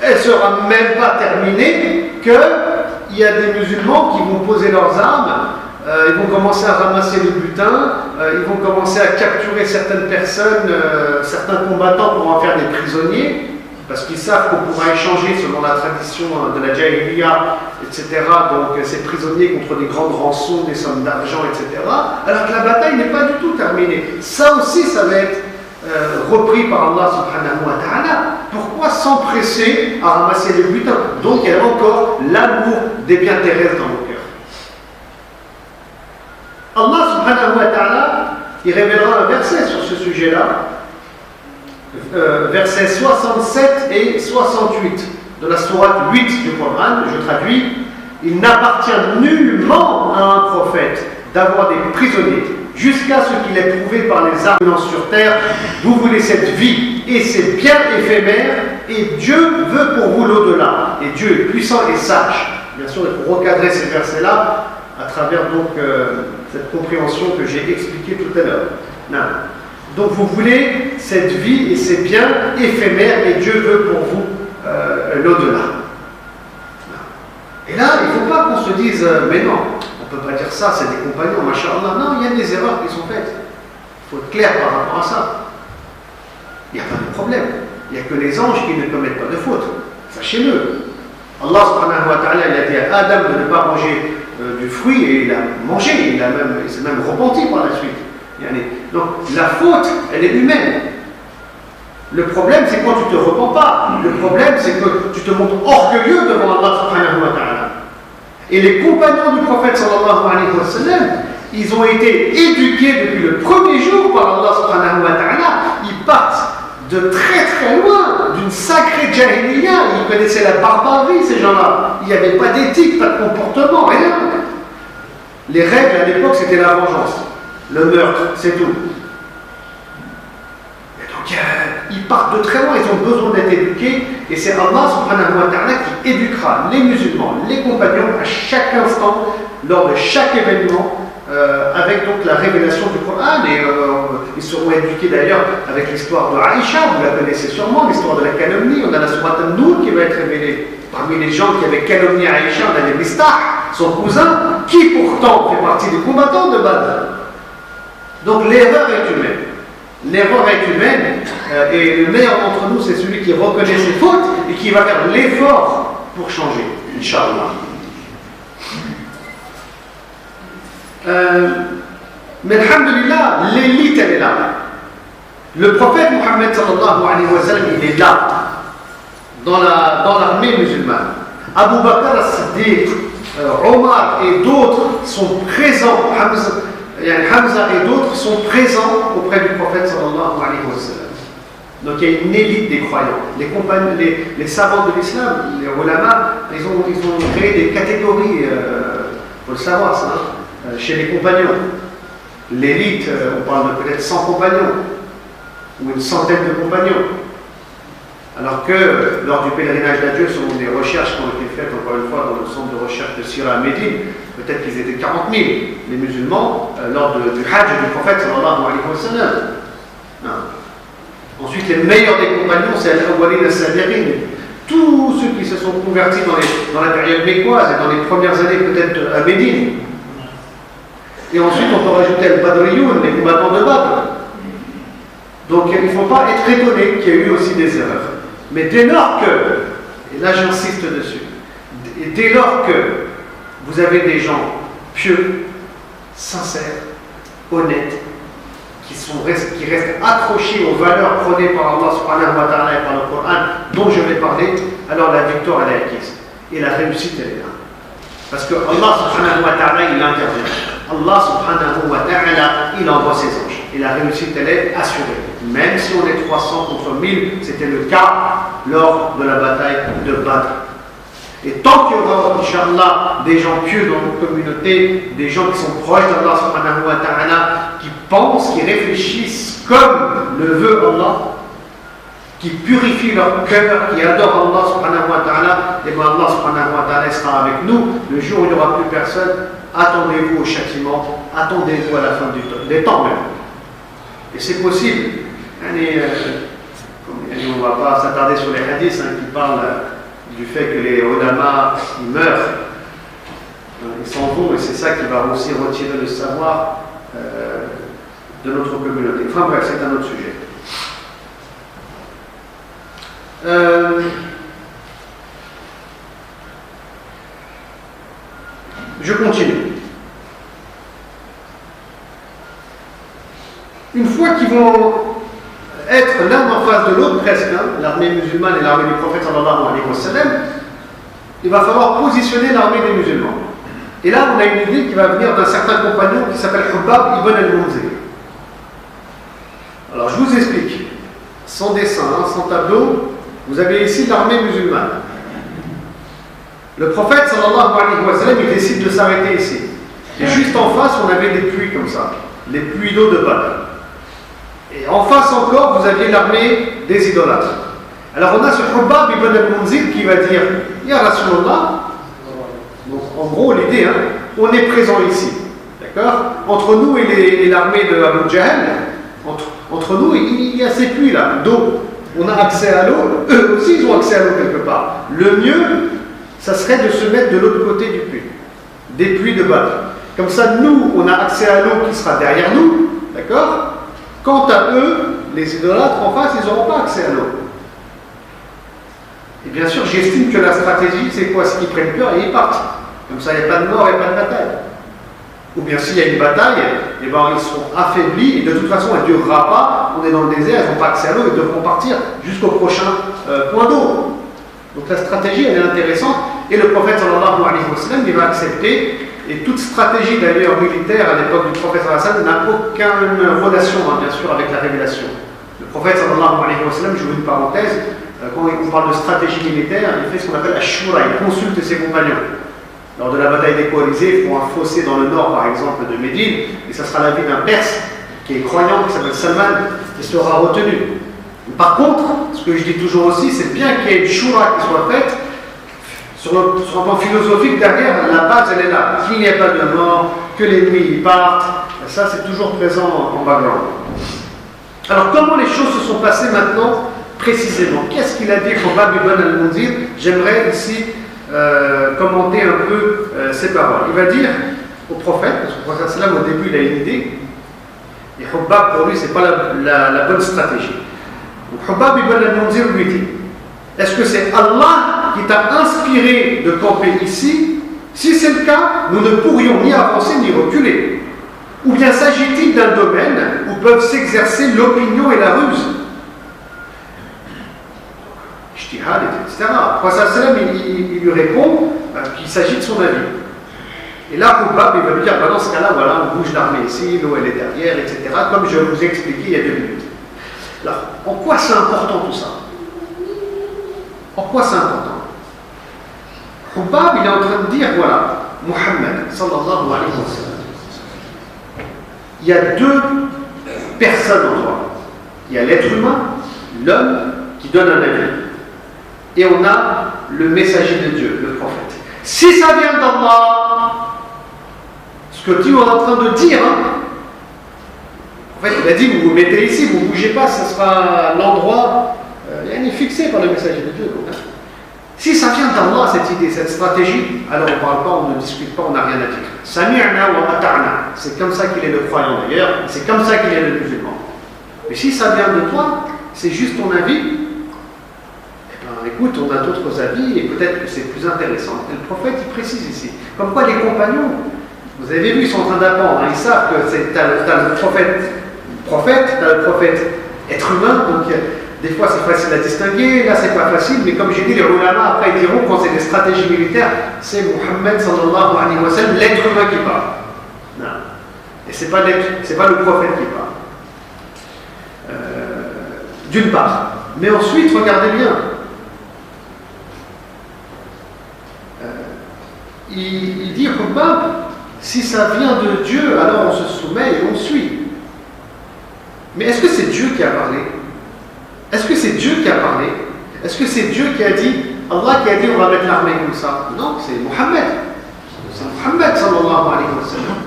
elle ne sera même pas terminée, qu'il y a des musulmans qui vont poser leurs armes, ils vont commencer à ramasser le butin, ils vont commencer à capturer certaines personnes, certains combattants pour en faire des prisonniers, parce qu'ils savent qu'on pourra échanger selon la tradition de la Jahiliya, etc. Donc ces prisonniers contre des grandes rançons, des sommes d'argent, etc. Alors que la bataille n'est pas du tout terminée. Ça aussi, ça va être repris par Allah subhanahu wa ta'ala. Pourquoi s'empresser à ramasser les butins? Donc il y a encore l'amour des biens terrestres dans nos cœurs. Allah subhanahu wa ta'ala, il révélera un verset sur ce sujet-là, versets 67 et 68 de la sourate 8 du Coran. Je traduis: il n'appartient nullement à un prophète d'avoir des prisonniers jusqu'à ce qu'il ait prouvé par les armes sur terre: vous voulez cette vie et c'est bien éphémère, et Dieu veut pour vous l'au-delà, et Dieu est puissant et sage. Bien sûr, il faut recadrer ces versets-là à travers donc cette compréhension que j'ai expliquée tout à l'heure. Donc vous voulez cette vie et c'est bien éphémère, et Dieu veut pour vous l'au-delà. Et là, il ne faut pas qu'on se dise mais non, on ne peut pas dire ça, c'est des compagnons, machallah. Non, il y a des erreurs qui sont faites. Il faut être clair par rapport à ça. Il n'y a pas de problème. Il n'y a que les anges qui ne commettent pas de faute. Sachez-le. Allah subhanahu wa ta'ala, il a dit à Adam de ne pas manger du fruit, et il a mangé, il s'est même repenti par la suite. Donc la faute, elle est humaine. Le problème, c'est quand tu ne te repens pas. Le problème, c'est que tu te montres orgueilleux devant Allah subhanahu wa ta'ala. Et les compagnons du prophète sallallahu alayhi wa sallam, ils ont été éduqués depuis le premier jour par Allah subhanahu wa ta'ala. Ils partent de très très loin, d'une sacrée jahiliya. Ils connaissaient la barbarie, ces gens-là. Il n'y avait pas d'éthique, pas de comportement, rien. Les règles à l'époque, c'était la vengeance, le meurtre, c'est tout. Et donc, ils partent de très loin, ils ont besoin d'être éduqués, et c'est Allah subhanahu wa ta'ala qui éduquera les musulmans, les compagnons, à chaque instant, lors de chaque événement, avec donc la révélation du Coran. Et ils seront éduqués d'ailleurs avec l'histoire de Aïcha, vous la connaissez sûrement, l'histoire de la calomnie. On a la sourate An-Nur qui va être révélée. Parmi les gens qui avaient calomnié Aïcha, on avait Mistah, son cousin, qui pourtant fait partie des combattants de Badr. Donc l'erreur est humaine. L'erreur est humaine, et le meilleur d'entre nous, c'est celui qui reconnaît ses fautes et qui va faire l'effort pour changer, Inch'Allah. Mais alhamdulillah, l'élite, elle est là. Le prophète Mohammed sallallahu alayhi wa sallam, il est là, dans l'armée musulmane. Abu Bakr as-Siddiq, Omar et d'autres sont présents, Hamza et d'autres sont présents auprès du prophète sallallahu alayhi wa sallam. Donc il y a une élite des croyants. Les savants de l'islam, les ulama, ils ont créé des catégories, il faut le savoir ça, chez les compagnons. L'élite, on parle de peut-être 100 compagnons, ou une centaine de compagnons. Alors que lors du pèlerinage d'adieu, selon des recherches qui ont été faites, encore une fois, dans le centre de recherche de Sira à Médine, peut-être qu'ils étaient 40 000, les musulmans, lors du Hajj du prophète sallallahu alayhi wa sallam. Ensuite, les meilleurs des compagnons, c'est Al-Awwalin al-Sabirin. Tous ceux qui se sont convertis dans la période mécoise et dans les premières années peut-être à Médine. Et ensuite, on peut rajouter Al-Badriyoun, les combattants de Badr. Donc, il ne faut pas être étonné qu'il y ait eu aussi des erreurs. Mais dès lors que, et là j'insiste dessus, dès lors que vous avez des gens pieux, sincères, honnêtes, qui restent accrochés aux valeurs prônées par Allah subhanahu wa ta'ala et par le Coran dont je vais parler, alors la victoire elle est acquise. Et la réussite elle est là. Parce que Allah subhanahu wa ta'ala il intervient. Allah subhanahu wa ta'ala il envoie ses anges. Et la réussite elle est assurée. Même si on est 300 contre 1000, c'était le cas lors de la bataille de Badr. Et tant qu'il y aura, Inch'Allah, des gens pieux dans notre communauté, des gens qui sont proches d'Allah subhanahu wa ta'ala, qui pensent, qui réfléchissent comme le veut Allah, qui purifient leur cœur, qui adorent Allah subhanahu wa ta'ala, et bien Allah subhanahu wa ta'ala sera avec nous. Le jour où il n'y aura plus personne, attendez-vous au châtiment, attendez-vous à la fin des temps même. Et c'est possible. On ne va pas s'attarder sur les hadiths qui parlent du fait que les ulama ils meurent, ils s'en vont, et c'est ça qui va aussi retirer le savoir de notre communauté. Enfin bref, c'est un autre sujet. Je continue. Une fois qu'ils vont être l'un en face de l'autre, presque, l'armée musulmane et l'armée du prophète sallallahu alayhi wa sallam, il va falloir positionner l'armée des musulmans. Et là, on a une idée qui va venir d'un certain compagnon qui s'appelle Hubbab ibn al-Munzir. Alors, je vous explique. Sans dessin, sans tableau, vous avez ici l'armée musulmane. Le prophète sallallahu alayhi wa sallam, il décide de s'arrêter ici. Et juste en face, on avait des puits comme ça, les puits d'eau de Badr. Et en face encore, vous aviez l'armée des idolâtres. Alors on a ce Hubbab ibn al-Munzir qui va dire Ya Rasulallah, donc en gros l'idée, on est présent ici, d'accord? Entre nous et l'armée de Abu Jahl, entre nous, il y a ces puits là, d'eau. On a accès à l'eau, eux aussi ils ont accès à l'eau quelque part. Le mieux, ça serait de se mettre de l'autre côté du puits, des puits de Badr. Comme ça, nous, on a accès à l'eau qui sera derrière nous, d'accord? Quant à eux, les idolâtres en face, ils n'auront pas accès à l'eau. Et bien sûr, j'estime que la stratégie, c'est quoi? C'est qu'ils prennent peur et ils partent. Comme ça, il n'y a pas de mort et pas de bataille. Ou bien s'il y a une bataille, eh ben, ils seront affaiblis et de toute façon, elle ne durera pas. On est dans le désert, ils n'ont pas accès à l'eau, ils devront partir jusqu'au prochain point d'eau. Donc la stratégie, elle est intéressante. Et le prophète sallallahu alayhi wa sallam, il va accepter. Et toute stratégie d'ailleurs militaire à l'époque du prophète sallallahu alayhi wa sallam n'a aucune relation, bien sûr, avec la révélation. Le prophète sallallahu alayhi wa sallam, je vous une parenthèse, quand on parle de stratégie militaire, il fait ce qu'on appelle Ashura, il consulte ses compagnons. Lors de la bataille des coalisés, ils font un fossé dans le nord, par exemple, de Médine, et ça sera l'avis d'un Perse qui est croyant, qui s'appelle Salman, qui sera retenu. Par contre, ce que je dis toujours aussi, c'est bien qu'il y ait une Shura qui soit faite. Sur un plan philosophique, derrière, la base, elle est là. Qu'il n'y ait pas de mort, que l'ennemi parte, ça, c'est toujours présent en background. Alors, comment les choses se sont passées maintenant, précisément? Qu'est-ce qu'il a dit Hubbab ibn al-Munzir? J'aimerais ici commenter un peu ces paroles. Il va dire au prophète, parce que le prophète sallam, au début, il a une idée, et Hubbab, pour lui, ce n'est pas la bonne stratégie. Donc, Hubbab ibn al-Munzir lui dit, est-ce que c'est Allah qui t'a inspiré de camper ici? Si c'est le cas, nous ne pourrions ni avancer ni reculer. Ou bien s'agit-il d'un domaine où peuvent s'exercer l'opinion et la ruse? Ijtihad, etc. Le prophète sallam, il lui répond qu'il s'agit de son avis. Et là, Hubbab, il va lui dire, dans ce cas-là, voilà, on bouge l'armée ici, l'eau elle est derrière, etc. Comme je vous ai expliqué il y a 2 minutes. Alors, en quoi c'est important tout ça? En quoi c'est important? Hubab, il est en train de dire, voilà, Muhammad, sallallahu alayhi wa sallam, il y a deux personnes en toi. Il y a l'être humain, l'homme qui donne un avis. Et on a le messager de Dieu, le prophète. Si ça vient d'Allah, ce que tu es en train de dire, en fait, il a dit, vous vous mettez ici, vous ne bougez pas, ce sera l'endroit fixé par le messager de Dieu. Si ça vient d'Allah, cette idée, cette stratégie, alors on ne parle pas, on ne discute pas, on n'a rien à dire. Sami'na wa ata'na. C'est comme ça qu'il est le croyant d'ailleurs, c'est comme ça qu'il est le musulman. Mais si ça vient de toi, c'est juste ton avis, écoute, on a d'autres avis et peut-être que c'est plus intéressant. Et le prophète, il précise ici. Comme quoi les compagnons, vous avez vu, ils sont en train d'apprendre, ils savent que tu as le prophète, tu as le prophète être humain, donc des fois c'est facile à distinguer, là c'est pas facile, mais comme j'ai dit, les ulama après ils diront, quand c'est des stratégies militaires, c'est Muhammad sallallahu alayhi wa sallam, l'être humain qui parle. Non. Et c'est pas le prophète qui parle. D'une part. Mais ensuite, regardez bien. Il dit, si ça vient de Dieu, alors on se soumet et on suit. Mais est-ce que c'est Dieu qui a parlé? Est-ce que c'est Dieu qui a parlé? Est-ce que c'est Dieu qui a dit, Allah qui a dit on va mettre l'armée comme ça? Non, c'est Muhammad. C'est Muhammad sallallahu alayhi wa sallam.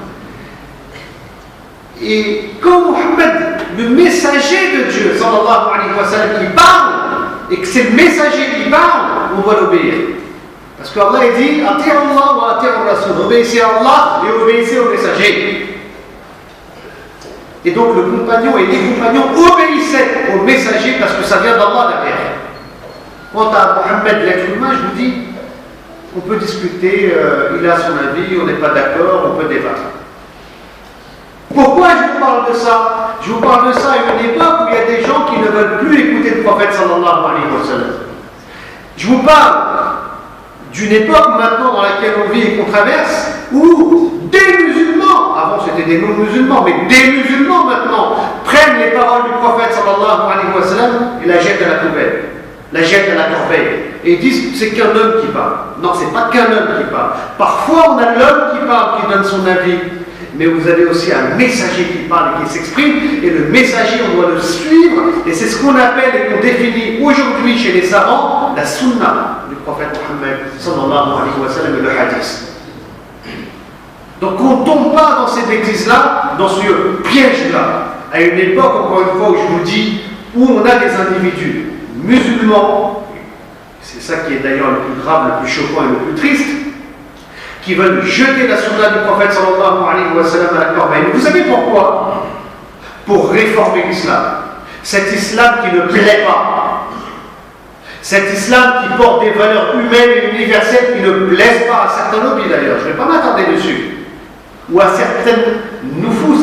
Et quand Muhammad, le messager de Dieu sallallahu alayhi wa sallam, qui parle, et que c'est le messager qui parle, on doit l'obéir. Parce qu'Allah dit, Ati'u Allah wa ati'u Rasul. Obéissez à Allah et obéissez au messager. Et donc le compagnon et les compagnons obéissaient au messager parce que ça vient d'Allah derrière. Quant à Muhammad, l'être humain, je vous dis, on peut discuter, il a son avis, on n'est pas d'accord, on peut débattre. Pourquoi je vous parle de ça? Je vous parle de ça à une époque où il y a des gens qui ne veulent plus écouter le prophète sallallahu alayhi wa sallam. Je vous parle d'une époque maintenant dans laquelle on vit et qu'on traverse, où des musulmans, avant c'était des non-musulmans, mais des musulmans maintenant, prennent les paroles du prophète sallallahu alayhi wa sallam et la jettent à la poubelle, la jettent à la corbeille, et ils disent c'est qu'un homme qui parle. Non, c'est pas qu'un homme qui parle. Parfois on a l'homme qui parle, qui donne son avis, mais vous avez aussi un messager qui parle et qui s'exprime, et le messager on doit le suivre, et c'est ce qu'on appelle et qu'on définit aujourd'hui chez les savants la sunna du prophète Mohammed sallallahu alayhi wa sallam et le hadith. Donc on ne tombe pas dans ces bêtises-là, dans ce piège-là, à une époque, encore une fois, où je vous dis, où on a des individus musulmans, c'est ça qui est d'ailleurs le plus grave, le plus choquant et le plus triste, qui veulent jeter la sunna du prophète sallallahu alayhi wa sallam à la corbeille. Vous savez pourquoi? Pour réformer l'islam. Cet islam qui ne plaît pas. Cet islam qui porte des valeurs humaines et universelles qui ne plaisent pas à certains lobbies d'ailleurs. Je ne vais pas m'attarder dessus. Ou à certaines anfous.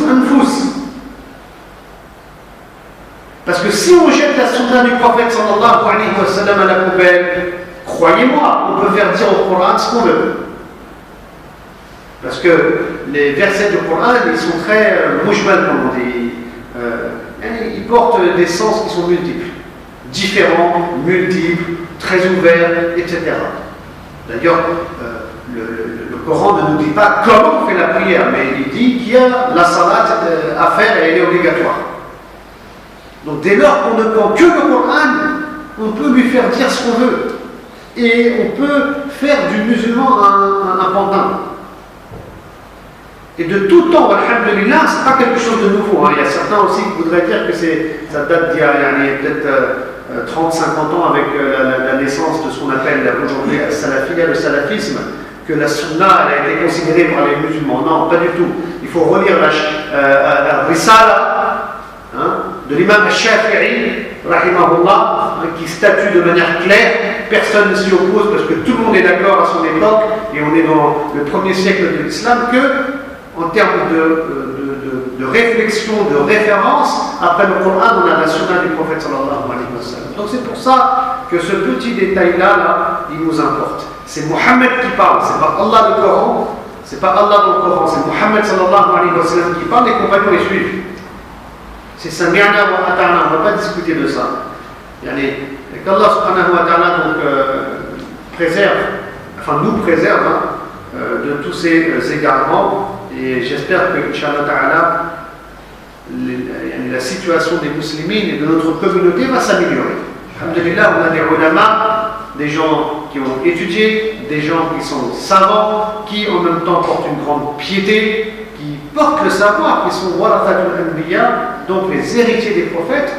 Parce que si on jette la sunna du prophète sallallahu alayhi wa sallam à la poubelle, croyez-moi, on peut faire dire au Coran ce qu'on veut. Parce que les versets du Coran, ils sont très mujmal, comme on dit. Ils portent des sens qui sont multiples. Différents, multiples, très ouverts, etc. D'ailleurs, le Coran ne nous dit pas comment on fait la prière, mais il dit qu'il y a la salat à faire et elle est obligatoire. Donc dès lors qu'on ne prend que le Coran, on peut lui faire dire ce qu'on veut. Et on peut faire du musulman un pantin. Et de tout temps, alhamdulillah, ce n'est pas quelque chose de nouveau. Il y a certains aussi qui voudraient dire que ça date d'il y a peut-être 30-50 ans avec la naissance de ce qu'on appelle aujourd'hui le salafisme, que la sunna elle a été considérée par les musulmans. Non, pas du tout. Il faut relire la risala de l'imam al-Shafi'i, rahimahullah, qui statue de manière claire. Personne ne s'y oppose parce que tout le monde est d'accord à son époque, et on est dans le 1er siècle de l'islam, que en termes de réflexion, de référence, après le Coran, on a la sunna du prophète sallallahu alayhi wa sallam. Donc c'est pour ça que ce petit détail-là, il nous importe. C'est Mohammed qui parle, c'est pas Allah le Coran, c'est pas Allah dans le Coran, c'est Mohammed sallallahu alayhi wa sallam qui parle, les compagnons les suivent. C'est sami'na wa ata'na, on ne va pas discuter de ça. Qu'Allah subhanahu wa ta'ala nous préserve de tous ces égarements, et j'espère que, Inch'Allah ta'ala, la situation des musulmans et de notre communauté va s'améliorer. Alhamdulillah, on a des ulama, des gens qui ont étudié, des gens qui sont savants, qui en même temps portent une grande piété, qui portent le savoir, qui sont warathatul anbiya, donc les héritiers des prophètes.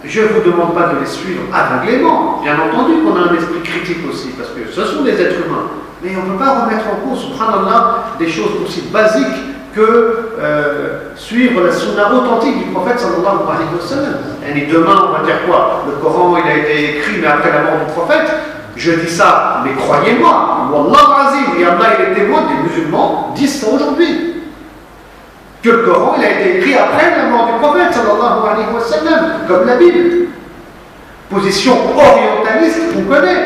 Je ne vous demande pas de les suivre aveuglément, bien entendu qu'on a un esprit critique aussi, parce que ce sont des êtres humains, mais on ne peut pas remettre en cause, subhanallah, des choses aussi basiques que suivre la sunna authentique du prophète sallallahu alayhi wa sallam. Et demain, on va dire quoi? Le Coran, il a été écrit, mais après la mort du prophète. Je dis ça, mais croyez-moi, Wallah azim, et Allah il est témoin, des musulmans disent ça aujourd'hui. Que le Coran, il a été écrit après la mort du prophète sallallahu alayhi wa sallam, comme la Bible. Position orientaliste qu'on connaît,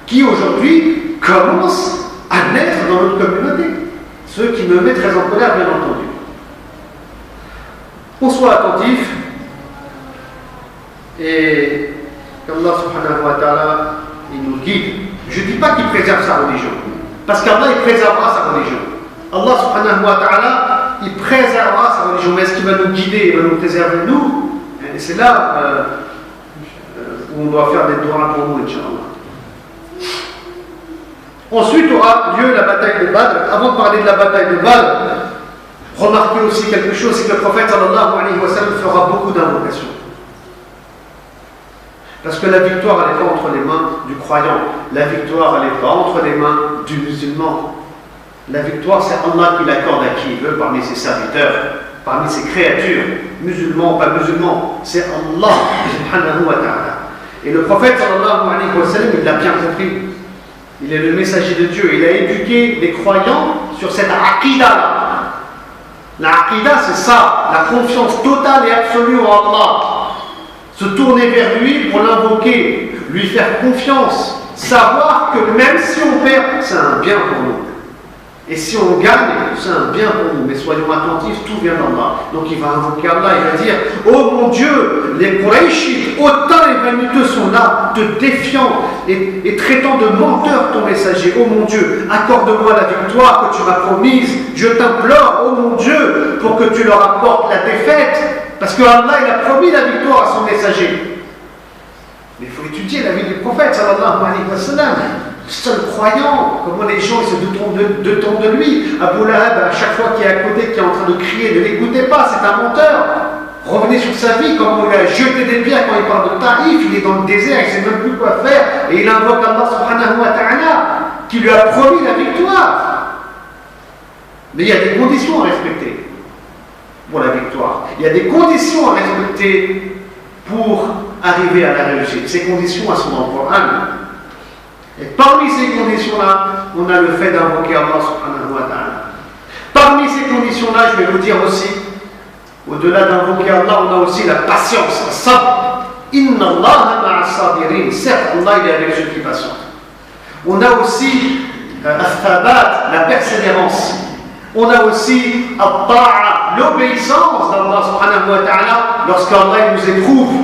qui aujourd'hui commence à naître dans notre communauté. Ce qui me met très en colère, bien entendu. On soit attentif et qu'Allah subhanahu wa ta'ala il nous guide. Je ne dis pas qu'il préserve sa religion, parce qu'Allah il préservera sa religion. Allah subhanahu wa ta'ala il préservera sa religion, mais est-ce qu'il va nous guider, il va nous préserver nous? Et c'est là où on doit faire des doigts pour nous, Inch'Allah. Ensuite aura lieu la bataille de Badr. Avant de parler de la bataille de Badr, remarquez aussi quelque chose, c'est que le prophète sallallahu alayhi wa sallam fera beaucoup d'invocations. Parce que la victoire, elle n'est pas entre les mains du croyant. La victoire, elle n'est pas entre les mains du musulman. La victoire, c'est Allah qui l'accorde à qui il veut parmi ses serviteurs, parmi ses créatures, musulmans ou pas musulmans. C'est Allah subhanahu wa ta'ala. Et le prophète sallallahu alayhi wa sallam, il l'a bien compris. Il est le messager de Dieu. Il a éduqué les croyants sur cette aqidah-là. La aqidah, c'est ça, la confiance totale et absolue en Allah. Se tourner vers lui pour l'invoquer, lui faire confiance, savoir que même si on perd, c'est un bien pour nous. Et si on gagne, c'est un bien pour nous. Mais soyons attentifs, tout vient d'Allah. Donc il va invoquer Allah, il va dire: oh mon Dieu, les Quraysh, autant les vaniteux sont là, te défiant et traitant de menteur ton messager. Oh mon Dieu, accorde-moi la victoire que tu m'as promise. Je t'implore, oh mon Dieu, pour que tu leur apportes la défaite. Parce que Allah, il a promis la victoire à son messager. Mais il faut étudier la vie du prophète, sallallahu alayhi wa sallam. Seul croyant, comment les gens ils se doutent de lui. Abu Lahab, à chaque fois qu'il est à côté, qui est en train de crier, ne l'écoutez pas, c'est un menteur. Revenez sur sa vie, comment il a jeté des pierres quand il parle de Taïf, il est dans le désert, il ne sait même plus quoi faire, et il invoque Allah subhanahu wa ta'ala, qui lui a promis la victoire. Mais il y a des conditions à respecter pour la victoire. Il y a des conditions à respecter pour arriver à la réussite. Ces conditions, elles sont dans le Coran. Et parmi ces conditions-là, on a le fait d'invoquer Allah subhanahu wa ta'ala. Parmi ces conditions-là, je vais vous dire aussi, au-delà d'invoquer Allah, on a aussi la patience, le sabr. Inna Allah ma'a sabirin. Certes, Allah il est avec ceux qui patientent. On a aussi al-thabat, la persévérance. On a aussi al-ta'a, l'obéissance d'Allah subhanahu wa ta'ala lorsqu'Allah nous éprouve.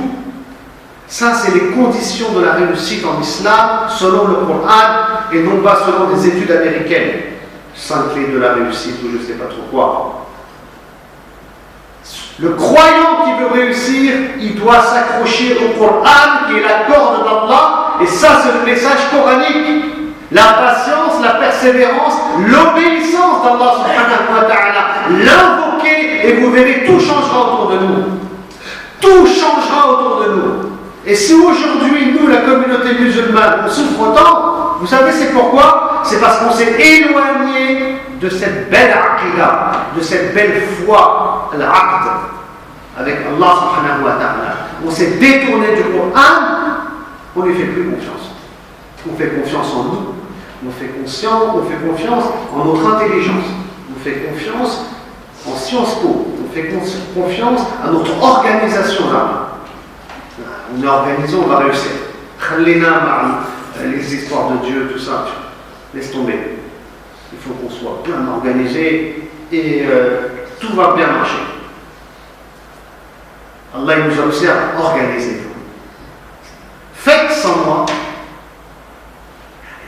Ça, c'est les conditions de la réussite en islam selon le Coran et non pas selon des études américaines. 5 clés de la réussite ou je ne sais pas trop quoi. Le croyant qui veut réussir, il doit s'accrocher au Coran qui est la corde d'Allah, et ça, c'est le message coranique. La patience, la persévérance, l'obéissance d'Allah subhanahu wa ta'ala. L'invoquer et vous verrez, tout changera autour de nous. Tout changera autour de nous. Et si aujourd'hui, nous, la communauté musulmane, on souffre autant, vous savez c'est pourquoi? C'est parce qu'on s'est éloigné de cette belle aqidah, de cette belle foi, l'aqd, avec Allah subhanahu wa ta'ala. On s'est détourné du Coran, on ne lui fait plus confiance. On fait confiance en nous, on fait confiance en notre intelligence, on fait confiance en Sciences Po, on fait confiance à notre organisation là. On est organisé, on va réussir. Les histoires de Dieu, tout ça, laisse tomber. Il faut qu'on soit bien organisé et tout va bien marcher. Allah il nous observe, organisez-vous. Faites sans moi.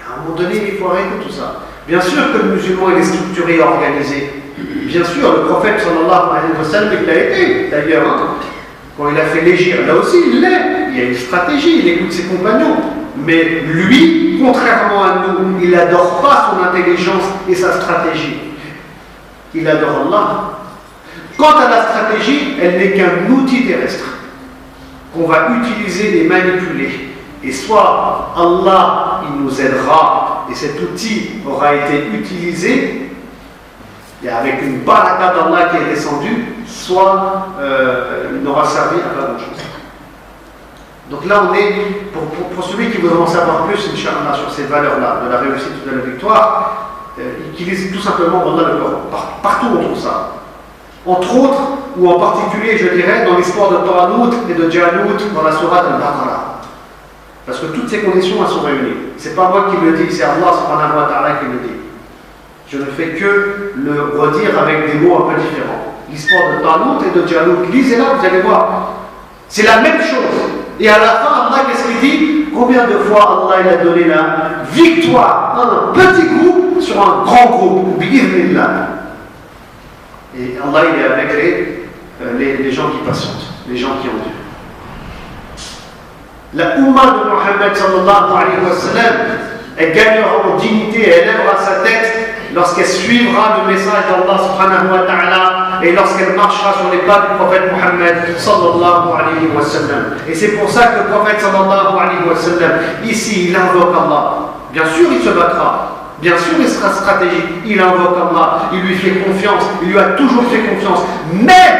À un moment donné, il faut arrêter tout ça. Bien sûr que le musulman il est structuré et organisé. Bien sûr, le prophète sallallahu alayhi wa sallam, il l'a été d'ailleurs. Hein, quand il a fait l'égir, là aussi il l'est. Il y a une stratégie, il écoute ses compagnons. Mais lui, contrairement à nous, il n'adore pas son intelligence et sa stratégie. Il adore Allah. Quant à la stratégie, elle n'est qu'un outil terrestre qu'on va utiliser et manipuler. Et soit Allah, il nous aidera et cet outil aura été utilisé et avec une baraka d'Allah qui est descendue, soit il n'aura servi à pas grand-chose. Donc là, on est, pour celui qui veut en savoir plus, Inch'Allah, sur ces valeurs-là, de la réussite ou de la victoire, qu'il lise tout simplement Allah le Coran. Partout on trouve ça. Entre autres, ou en particulier, je dirais, dans l'histoire de Talut et de Jalut dans la sourate Al-Baqarah. Parce que toutes ces conditions, elles sont réunies. C'est pas moi qui le dis, c'est Allah subhanahu wa ta'ala qui le dit. Je ne fais que le redire avec des mots un peu différents. L'histoire de Talut et de Jalut, lisez-la, vous allez voir. C'est la même chose. Et à la fin, Allah, qu'est-ce qu'il dit? Combien de fois Allah il a donné la victoire à un petit groupe sur un grand groupe? Bi'idhnillah. Et Allah, il est avec les gens qui patientent, les gens qui endurent. La Ummah de Muhammad sallallahu alayhi wa sallam, elle gagnera en dignité et elle lèvera sa tête lorsqu'elle suivra le message d'Allah subhanahu wa ta'ala et lorsqu'elle marchera sur les pas du prophète Muhammad sallallahu alayhi wa sallam. Et c'est pour ça que le prophète sallallahu alayhi wa sallam, ici, il invoque Allah. Bien sûr, il se battra. Bien sûr, il sera stratégique. Il invoque Allah. Il lui fait confiance. Il lui a toujours fait confiance. Même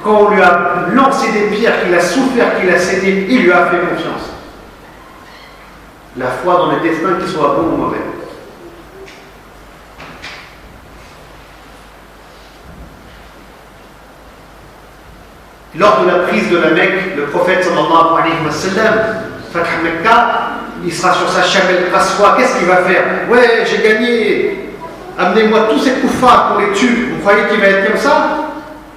quand on lui a lancé des pierres, qu'il a souffert, qu'il a cédé, il lui a fait confiance. La foi dans le destin, qu'il soit bon ou mauvais. Lors de la prise de la Mecque, le prophète sallallahu alayhi wa sallam, Fath Mecca, il sera sur sa chamelle Qaswa. Qu'est-ce qu'il va faire? Ouais, j'ai gagné. Amenez-moi tous ces koufars pour les tuer. Vous croyez qu'il va être comme ça?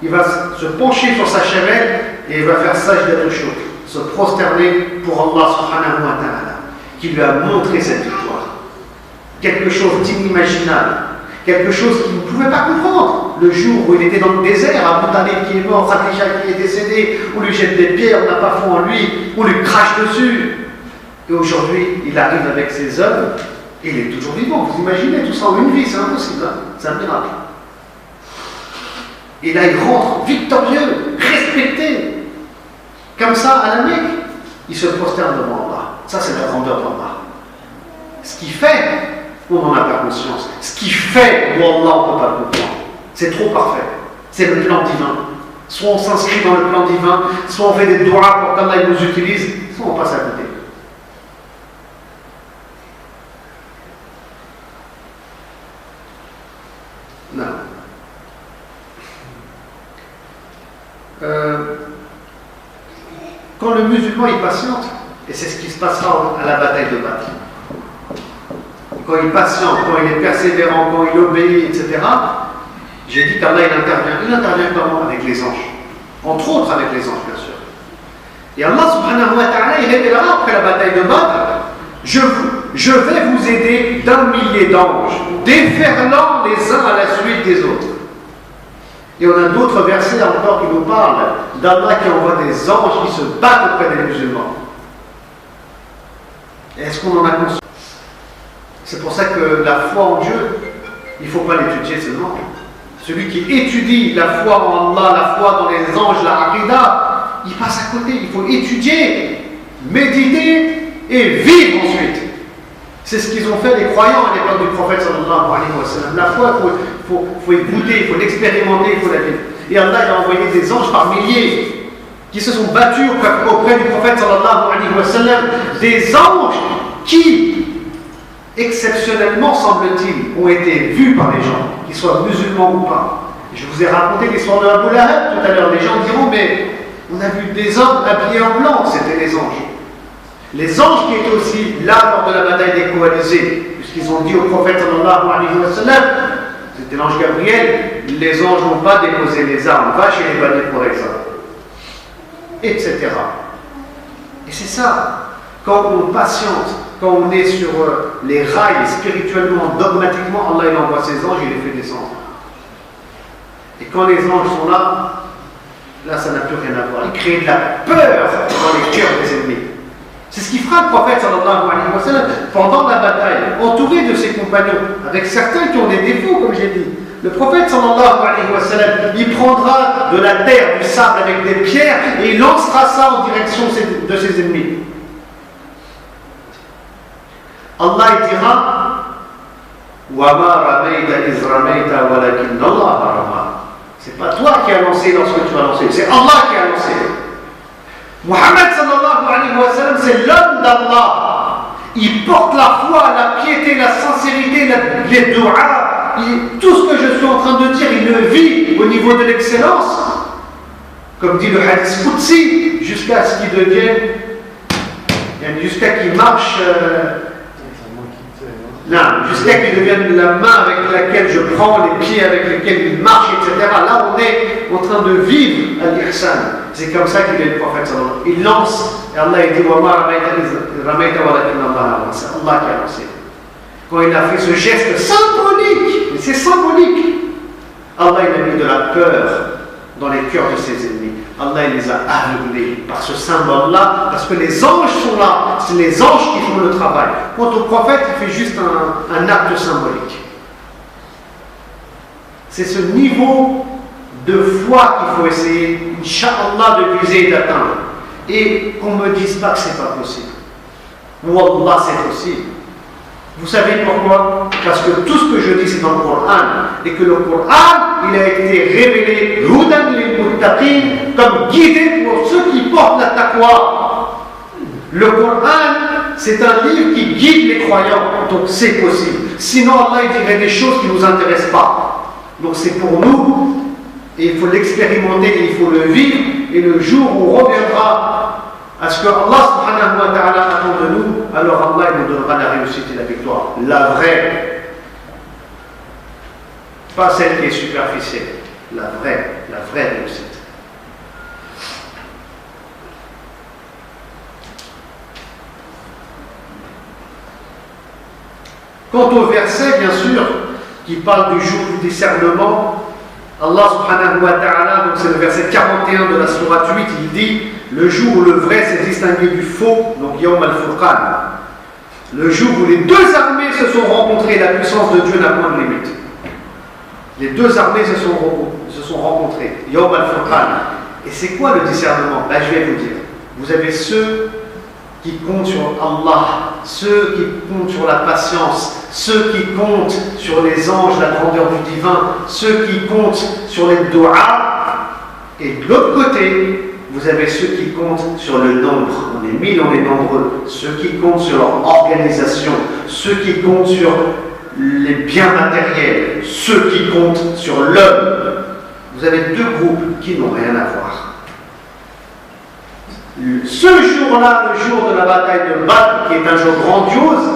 Il va se pencher sur sa chamelle et il va faire sajda al-shukr, se prosterner pour Allah subhanahu wa ta'ala, qui lui a montré cette victoire. Quelque chose d'inimaginable. Quelque chose qu'il ne pouvait pas comprendre. Le jour où il était dans le désert, Abu Talib qui est mort, Khadija qui est décédée, on lui jette des pierres, on n'a pas foi en lui, on lui crache dessus. Et aujourd'hui, il arrive avec ses œuvres et il est toujours vivant. Vous imaginez tout ça en une vie, c'est impossible, hein? C'est un miracle. Et là, il rentre victorieux, respecté, comme ça à la Mecque. Il se prosterne devant Allah. Ça, c'est la grandeur d'Allah. Ce qu'il fait, on n'en a pas conscience. Ce qu'il fait, Wallah, on ne peut pas le comprendre. C'est trop parfait. C'est le plan divin. Soit on s'inscrit dans le plan divin, soit on fait des doigts pour qu'Allah nous utilise, soit on passe à côté. Non. Quand le musulman il patiente, et c'est ce qui se passera à la bataille de Badr, quand il patiente, quand il est persévérant, quand il obéit, etc., j'ai dit qu'Allah il intervient. Il intervient comment? Avec les anges. Entre autres avec les anges, bien sûr. Et Allah subhanahu wa ta'ala, il révélera après la bataille de Badr, je vais vous aider d'un millier d'anges, déferlant les uns à la suite des autres. Et on a d'autres versets encore qui nous parlent d'Allah qui envoie des anges qui se battent auprès des musulmans. Est-ce qu'on en a conscience? C'est pour ça que la foi en Dieu, il ne faut pas l'étudier seulement. Celui qui étudie la foi en Allah, la foi dans les anges, la aqidah, il passe à côté. Il faut étudier, méditer et vivre ensuite. C'est ce qu'ils ont fait les croyants à l'époque du prophète sallallahu alayhi wa sallam. La foi, il faut y goûter, il faut l'expérimenter, il faut la vivre. Et Allah il a envoyé des anges par milliers qui se sont battus auprès du prophète sallallahu alayhi wa sallam. Des anges qui, exceptionnellement, semble-t-il, ont été vus par les gens, qu'ils soient musulmans ou pas. Je vous ai raconté l'histoire de Abu Lahab tout à l'heure. Les gens diront, mais on a vu des hommes habillés en blanc, c'était les anges. Les anges qui étaient aussi là lors de la bataille des coalisés, puisqu'ils ont dit au prophète sallallahu alayhi wa sallam, c'était l'ange Gabriel, les anges n'ont pas déposé les armes, va chez les Bani Qurayza. etc. Et c'est ça, quand on patiente, quand on est sur les rails spirituellement, dogmatiquement, Allah il envoie ses anges, il les fait descendre. Et quand les anges sont là, ça n'a plus rien à voir. Il crée de la peur dans les cœurs des ennemis. C'est ce qui fera le prophète sallallahu alayhi wa sallam pendant la bataille, entouré de ses compagnons, avec certains qui ont des défauts, comme j'ai dit. Le prophète sallallahu alayhi wa sallam, il prendra de la terre, du sable avec des pierres et il lancera ça en direction de ses ennemis. Allah il dira Wa ma ramayta iz ramayta walakin Allah rama. C'est pas toi qui as lancé lorsque tu as lancé, c'est Allah qui a lancé. Muhammad sallallahu alayhi wa sallam, c'est l'homme d'Allah. Il porte la foi, la piété, la sincérité, les doigts. Tout ce que je suis en train de dire, il le vit au niveau de l'excellence. Comme dit le hadith Qudsi, jusqu'à ce qu'il devienne, jusqu'à qu'il marche. Jusqu'à qu'il devienne la main avec laquelle je prends, les pieds avec lesquels il marche, etc. Là, on est en train de vivre à l'ihsan. C'est comme ça qu'il est le prophète sallallahu alayhi wa sallam. Il lance, et Allah il dit Wa ma ramayta walakin Allah rama. C'est Allah qui a lancé. Quand il a fait ce geste symbolique, mais c'est symbolique, Allah il a mis de la peur dans les cœurs de ses ennemis. Allah il les a aveuglés par ce symbole-là, parce que les anges sont là, c'est les anges qui font le travail. Quant au prophète, il fait juste un acte symbolique. C'est ce niveau de foi qu'il faut essayer, Inch'Allah, de viser et d'atteindre. Et qu'on ne me dise pas que ce n'est pas possible. Wallah, c'est possible. Vous savez pourquoi? Parce que tout ce que je dis, c'est dans le Coran. Et que le Coran, il a été révélé Hudan lil muttaqin, comme guidé pour ceux qui portent la taqwa. Le Coran, c'est un livre qui guide les croyants. Donc c'est possible. Sinon, Allah il dirait des choses qui ne nous intéressent pas. Donc c'est pour nous. Et il faut l'expérimenter, et il faut le vivre. Et le jour où on reviendra à ce que Allah subhanahu wa ta'ala attend de nous, alors Allah il nous donnera la réussite et la victoire. La vraie. Pas celle qui est superficielle. La vraie réussite. Quant au verset, bien sûr, qui parle du jour du discernement, Allah subhanahu wa ta'ala, donc c'est le verset 41 de la sourate 8, il dit le jour où le vrai s'est distingué du faux, donc Yawm al-Furqan, le jour où les deux armées se sont rencontrées, la puissance de Dieu n'a point de limite. Les deux armées se sont rencontrées, Yawm al-Furqan. Et c'est quoi le discernement? Là je vais vous dire. Vous avez ceux qui comptent sur Allah, ceux qui comptent sur la patience, ceux qui comptent sur les anges, la grandeur du divin, ceux qui comptent sur les doigts, et de l'autre côté, vous avez ceux qui comptent sur le nombre. On est 1000, on est nombreux. Ceux qui comptent sur leur organisation, ceux qui comptent sur les biens matériels, ceux qui comptent sur l'homme. Vous avez deux groupes qui n'ont rien à voir. Ce jour-là, le jour de la bataille de Badr, qui est un jour grandiose,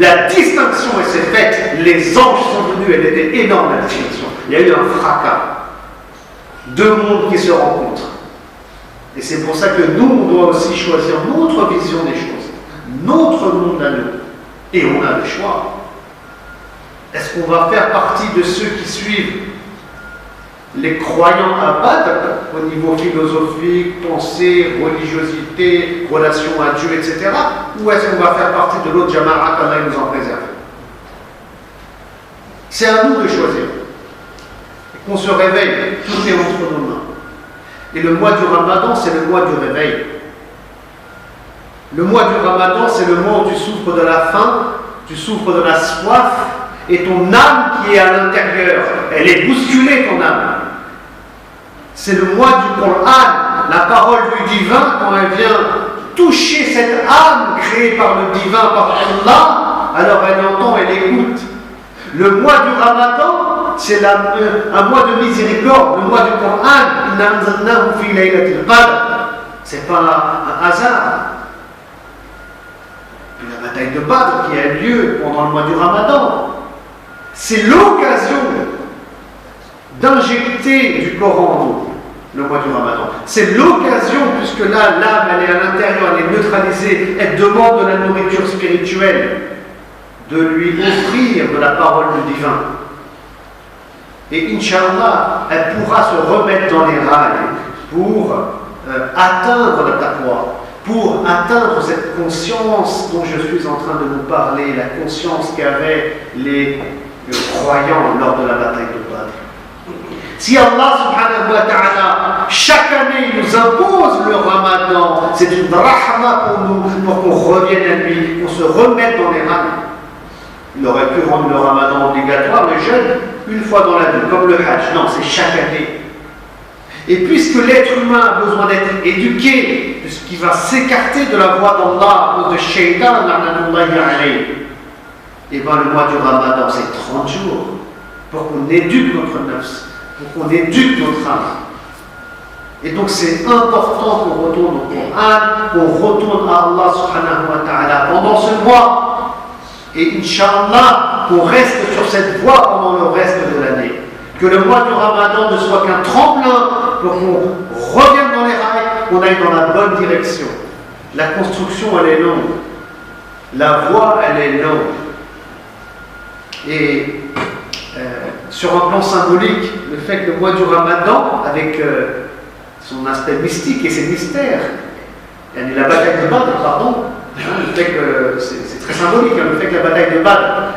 la distinction s'est faite. Les anges sont venus, elle était énorme la distinction. Il y a eu un fracas. Deux mondes qui se rencontrent. Et c'est pour ça que nous, on doit aussi choisir notre vision des choses, notre monde à nous. Et on a le choix. Est-ce qu'on va faire partie de ceux qui suivent les croyants à Badr au niveau philosophique, pensée, religiosité, relation à Dieu, etc. Ou est-ce qu'on va faire partie de l'autre Jama'a qu'Allah nous en préserve? C'est à nous de choisir. Et qu'on se réveille, tout est entre nos mains. Et le mois du Ramadan, c'est le mois du réveil. Le mois du Ramadan, c'est le mois où tu souffres de la faim, tu souffres de la soif, et ton âme qui est à l'intérieur, elle est bousculée, ton âme. C'est le mois du Coran, la parole du divin, quand elle vient toucher cette âme créée par le divin, par Allah, alors elle entend, elle écoute. Le mois du Ramadan, c'est un mois de miséricorde, le mois du Coran, c'est pas un hasard. La bataille de Badr qui a lieu pendant le mois du Ramadan, c'est l'occasion d'injecter du Coran en nous. le mois du Ramadan. C'est l'occasion, puisque là, l'âme, elle est à l'intérieur, elle est neutralisée, elle demande de la nourriture spirituelle, de lui offrir de la parole du divin. Et Inch'Allah, elle pourra se remettre dans les rails pour atteindre la taqwa, pour atteindre cette conscience dont je suis en train de vous parler, la conscience qu'avaient les croyants lors de la bataille de Badr. Si Allah subhanahu wa ta'ala chaque année nous impose le Ramadan, c'est une rahma pour nous, pour qu'on revienne à lui, qu'on se remette dans les rails. Il aurait pu rendre le Ramadan obligatoire, le jeûne, une fois dans la vie, comme le Hajj. Non, c'est chaque année. Et puisque l'être humain a besoin d'être éduqué, puisqu'il va s'écarter de la voie d'Allah à cause de Shaitan, et bien le mois du Ramadan, c'est 30 jours pour qu'on éduque notre nafs, pour qu'on éduque notre âme. Et donc c'est important qu'on retourne au Coran, qu'on retourne à Allah subhanahu wa ta'ala pendant ce mois. Et Inch'Allah, qu'on reste sur cette voie pendant le reste de l'année. Que le mois du Ramadan ne soit qu'un tremplin pour qu'on revienne dans les rails, qu'on aille dans la bonne direction. La construction, elle est longue. La voie, elle est longue. Et sur un plan symbolique, le fait que le mois du Ramadan, avec son aspect mystique et ses mystères, et la bataille de Badr, pardon, le fait que c'est très symbolique, le fait que la bataille de Badr,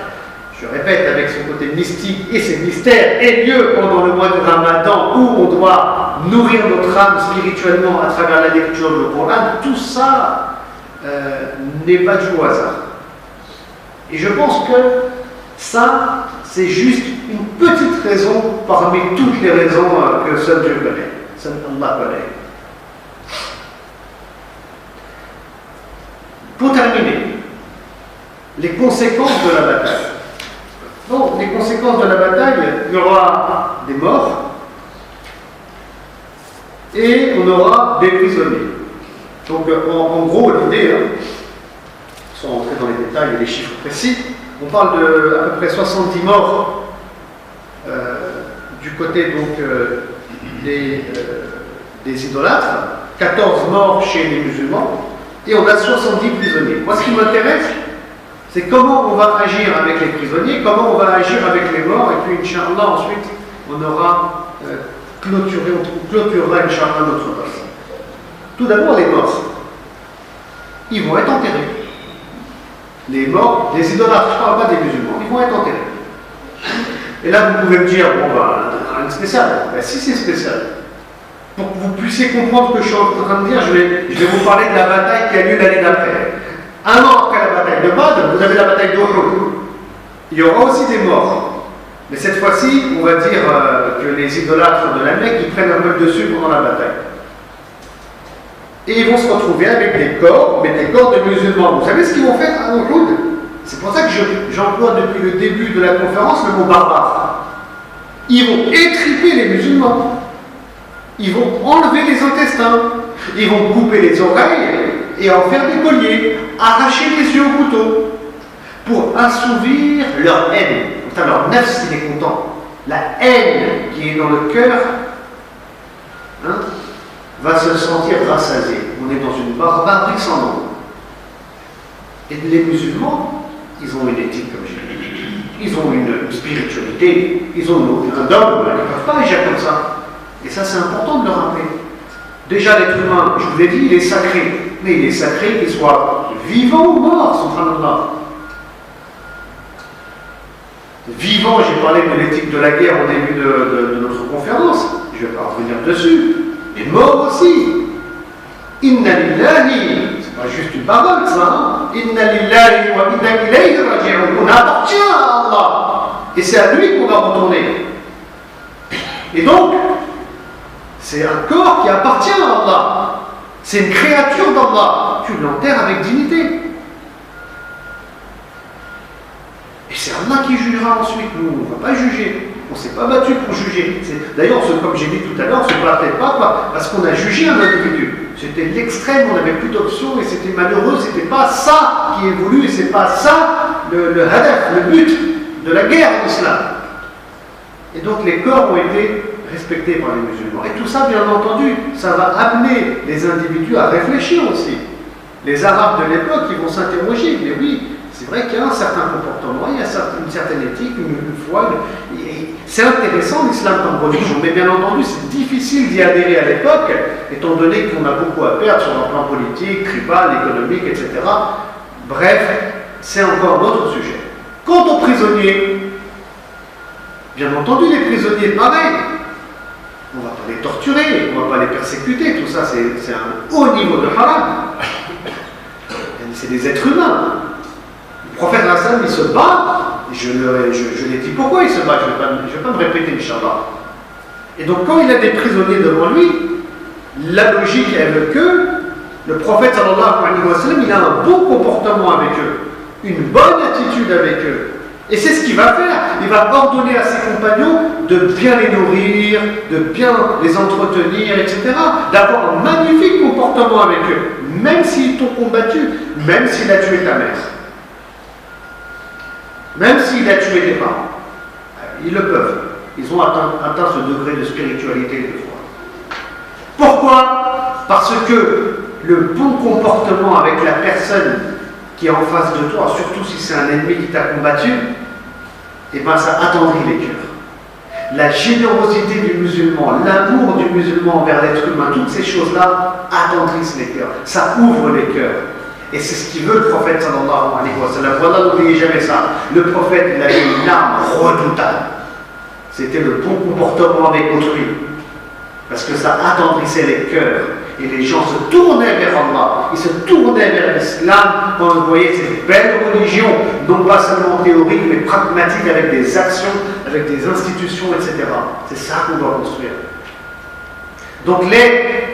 je répète, avec son côté mystique et ses mystères, ait lieu pendant le mois du Ramadan où on doit nourrir notre âme spirituellement à travers la lecture du Coran, tout ça n'est pas dû au hasard. Et je pense que ça, c'est juste une petite raison parmi toutes les raisons que seul Dieu connaît, seul Allah connaît. Pour terminer, les conséquences de la bataille. Bon, les conséquences de la bataille, il y aura des morts et on aura des prisonniers. Donc en gros, l'idée, sans rentrer dans les détails et les chiffres précis, on parle de à peu près 70 morts du côté donc des idolâtres, 14 morts chez les musulmans, et on a 70 prisonniers. Moi, ce qui m'intéresse, c'est comment on va agir avec les prisonniers, comment on va agir avec les morts, et puis, Inch'Allah, ensuite, on aura clôturera, Inch'Allah, notre base. Tout d'abord, les morts. Ils vont être enterrés. Les morts, les idolâtres, je ne parle pas des musulmans, ils vont être enterrés. Et là, vous pouvez me dire, bon, rien de spécial. Ben, si c'est spécial. Pour que vous puissiez comprendre ce que je suis en train de dire, je vais vous parler de la bataille qui a lieu l'année d'après. Un an après la bataille de Badr, vous avez la bataille d'Uhud. Il y aura aussi des morts. Mais cette fois-ci, on va dire que les idolâtres de la Mecque, ils prennent un peu le dessus pendant la bataille. Et ils vont se retrouver avec des corps, mais des corps de musulmans. Vous savez ce qu'ils vont faire à Uhud? C'est pour ça que j'emploie depuis le début de la conférence le mot barbare. Ils vont étriper les musulmans. Ils vont enlever les intestins. Ils vont couper les oreilles et en faire des colliers, arracher les yeux au couteau pour assouvir leur haine. Enfin, leur nafs, il est content. La haine qui est dans le cœur, va se sentir rassasiée. On est dans une barbarie sans nom. Et les musulmans, ils ont une éthique, comme j'ai dit. Ils ont une spiritualité, ils ont un dogme, ils ne peuvent pas agir comme ça. Et ça, c'est important de le rappeler. Déjà, l'être humain, je vous l'ai dit, il est sacré. Mais il est sacré qu'il soit vivant ou mort, subhanallah. Vivant, j'ai parlé de l'éthique de la guerre au début de notre conférence. Je ne vais pas revenir dessus. Et mort aussi. Inna lillahi, c'est pas juste une parole ça. Inna lillahi wa inna ilayhi raji'un. On appartient à Allah. Et c'est à lui qu'on va retourner. Et donc, c'est un corps qui appartient à Allah. C'est une créature d'Allah. Tu l'enterres avec dignité. Et c'est Allah qui jugera ensuite. Nous, on ne va pas juger. On ne s'est pas battu pour juger. D'ailleurs, comme j'ai dit tout à l'heure, on ne se battait pas parce qu'on a jugé un individu. C'était l'extrême, on n'avait plus d'options et c'était malheureux. Ce n'était pas ça qui est voulu et ce n'est pas ça le hadaf, le but de la guerre en islam. Et donc les corps ont été respecté par les musulmans. Et tout ça, bien entendu, ça va amener les individus à réfléchir aussi. Les Arabes de l'époque, ils vont s'interroger, mais oui, c'est vrai qu'il y a un certain comportement, il y a une certaine éthique, une foi. C'est intéressant l'islam comme religion, mais bien entendu, c'est difficile d'y adhérer à l'époque, étant donné qu'on a beaucoup à perdre sur le plan politique, tribal, économique, etc. Bref, c'est encore notre sujet. Quant aux prisonniers, bien entendu, les prisonniers, pareil. On ne va pas les torturer, on ne va pas les persécuter, tout ça, c'est un haut niveau de haram. C'est des êtres humains. Le prophète Hassan, il se bat, je l'ai dit pourquoi il se bat, je ne vais pas me répéter, Inch'Allah. Et donc, quand il a des prisonniers devant lui, la logique, elle veut que le prophète, sallallahu alayhi wa sallam, il a un bon comportement avec eux, une bonne attitude avec eux. Et c'est ce qu'il va faire. Il va ordonner à ses compagnons de bien les nourrir, de bien les entretenir, etc. D'avoir un magnifique comportement avec eux, même s'ils t'ont combattu, même s'il a tué ta mère, même s'il a tué tes parents. Ils le peuvent. Ils ont atteint ce degré de spiritualité et de foi. Pourquoi? Parce que le bon comportement avec la personne qui est en face de toi, surtout si c'est un ennemi qui t'a combattu, et bien ça attendrit les cœurs. La générosité du musulman, l'amour du musulman envers l'être humain, toutes ces choses-là attendrissent les cœurs, ça ouvre les cœurs. Et c'est ce qu'il veut le prophète sallallahu alayhi wa sallam. Voilà, n'oubliez jamais ça. Le prophète, il avait une arme redoutable. C'était le bon comportement avec autrui. Parce que ça attendrissait les cœurs. Et les gens se tournaient vers Allah, ils se tournaient vers l'islam quand ils voyaient cette belle religion, non pas seulement théorique, mais pragmatique, avec des actions, avec des institutions, etc. C'est ça qu'on doit construire. Donc les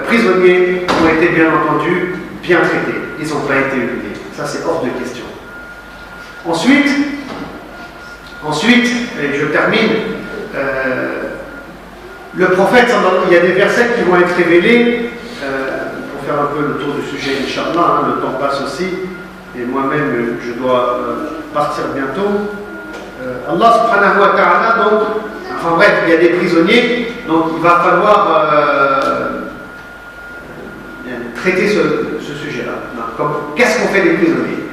prisonniers ont été bien entendu bien traités, ils n'ont pas été humiliés. Ça c'est hors de question. Ensuite, et je termine, le prophète, il y a des versets qui vont être révélés, pour faire un peu le tour du sujet, Inch'Allah, le temps passe aussi, et moi-même je dois partir bientôt. Allah subhanahu wa ta'ala, donc, enfin bref, il y a des prisonniers, donc il va falloir traiter ce sujet-là. Qu'est-ce qu'on fait des prisonniers?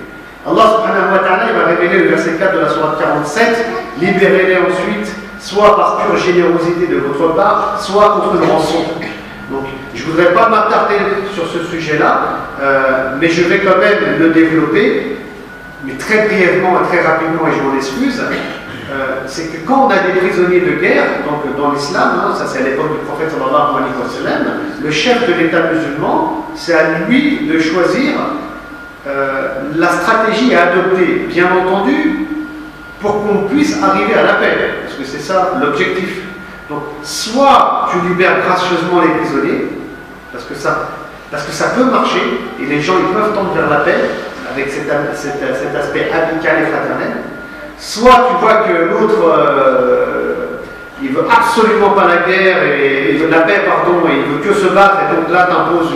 Allah subhanahu wa ta'ala, il va révéler le verset 4 de la sourate 47, libérez-les ensuite, soit par pure générosité de votre part, soit contre une rançon. Donc, je ne voudrais pas m'attarder sur ce sujet-là, mais je vais quand même le développer, mais très brièvement et très rapidement, et je m'en excuse. C'est que quand on a des prisonniers de guerre, donc dans l'islam, ça c'est à l'époque du prophète sallallahu alayhi wa sallam, le chef de l'État musulman, c'est à lui de choisir la stratégie à adopter, bien entendu, pour qu'on puisse arriver à la paix, parce que c'est ça l'objectif. Donc, soit tu libères gracieusement les prisonniers, parce que ça peut marcher, et les gens ils peuvent tendre vers la paix, avec cet aspect amical et fraternel, soit tu vois que l'autre, il veut absolument pas la guerre, et il veut la paix, pardon, et il veut que se battre, et donc là tu imposes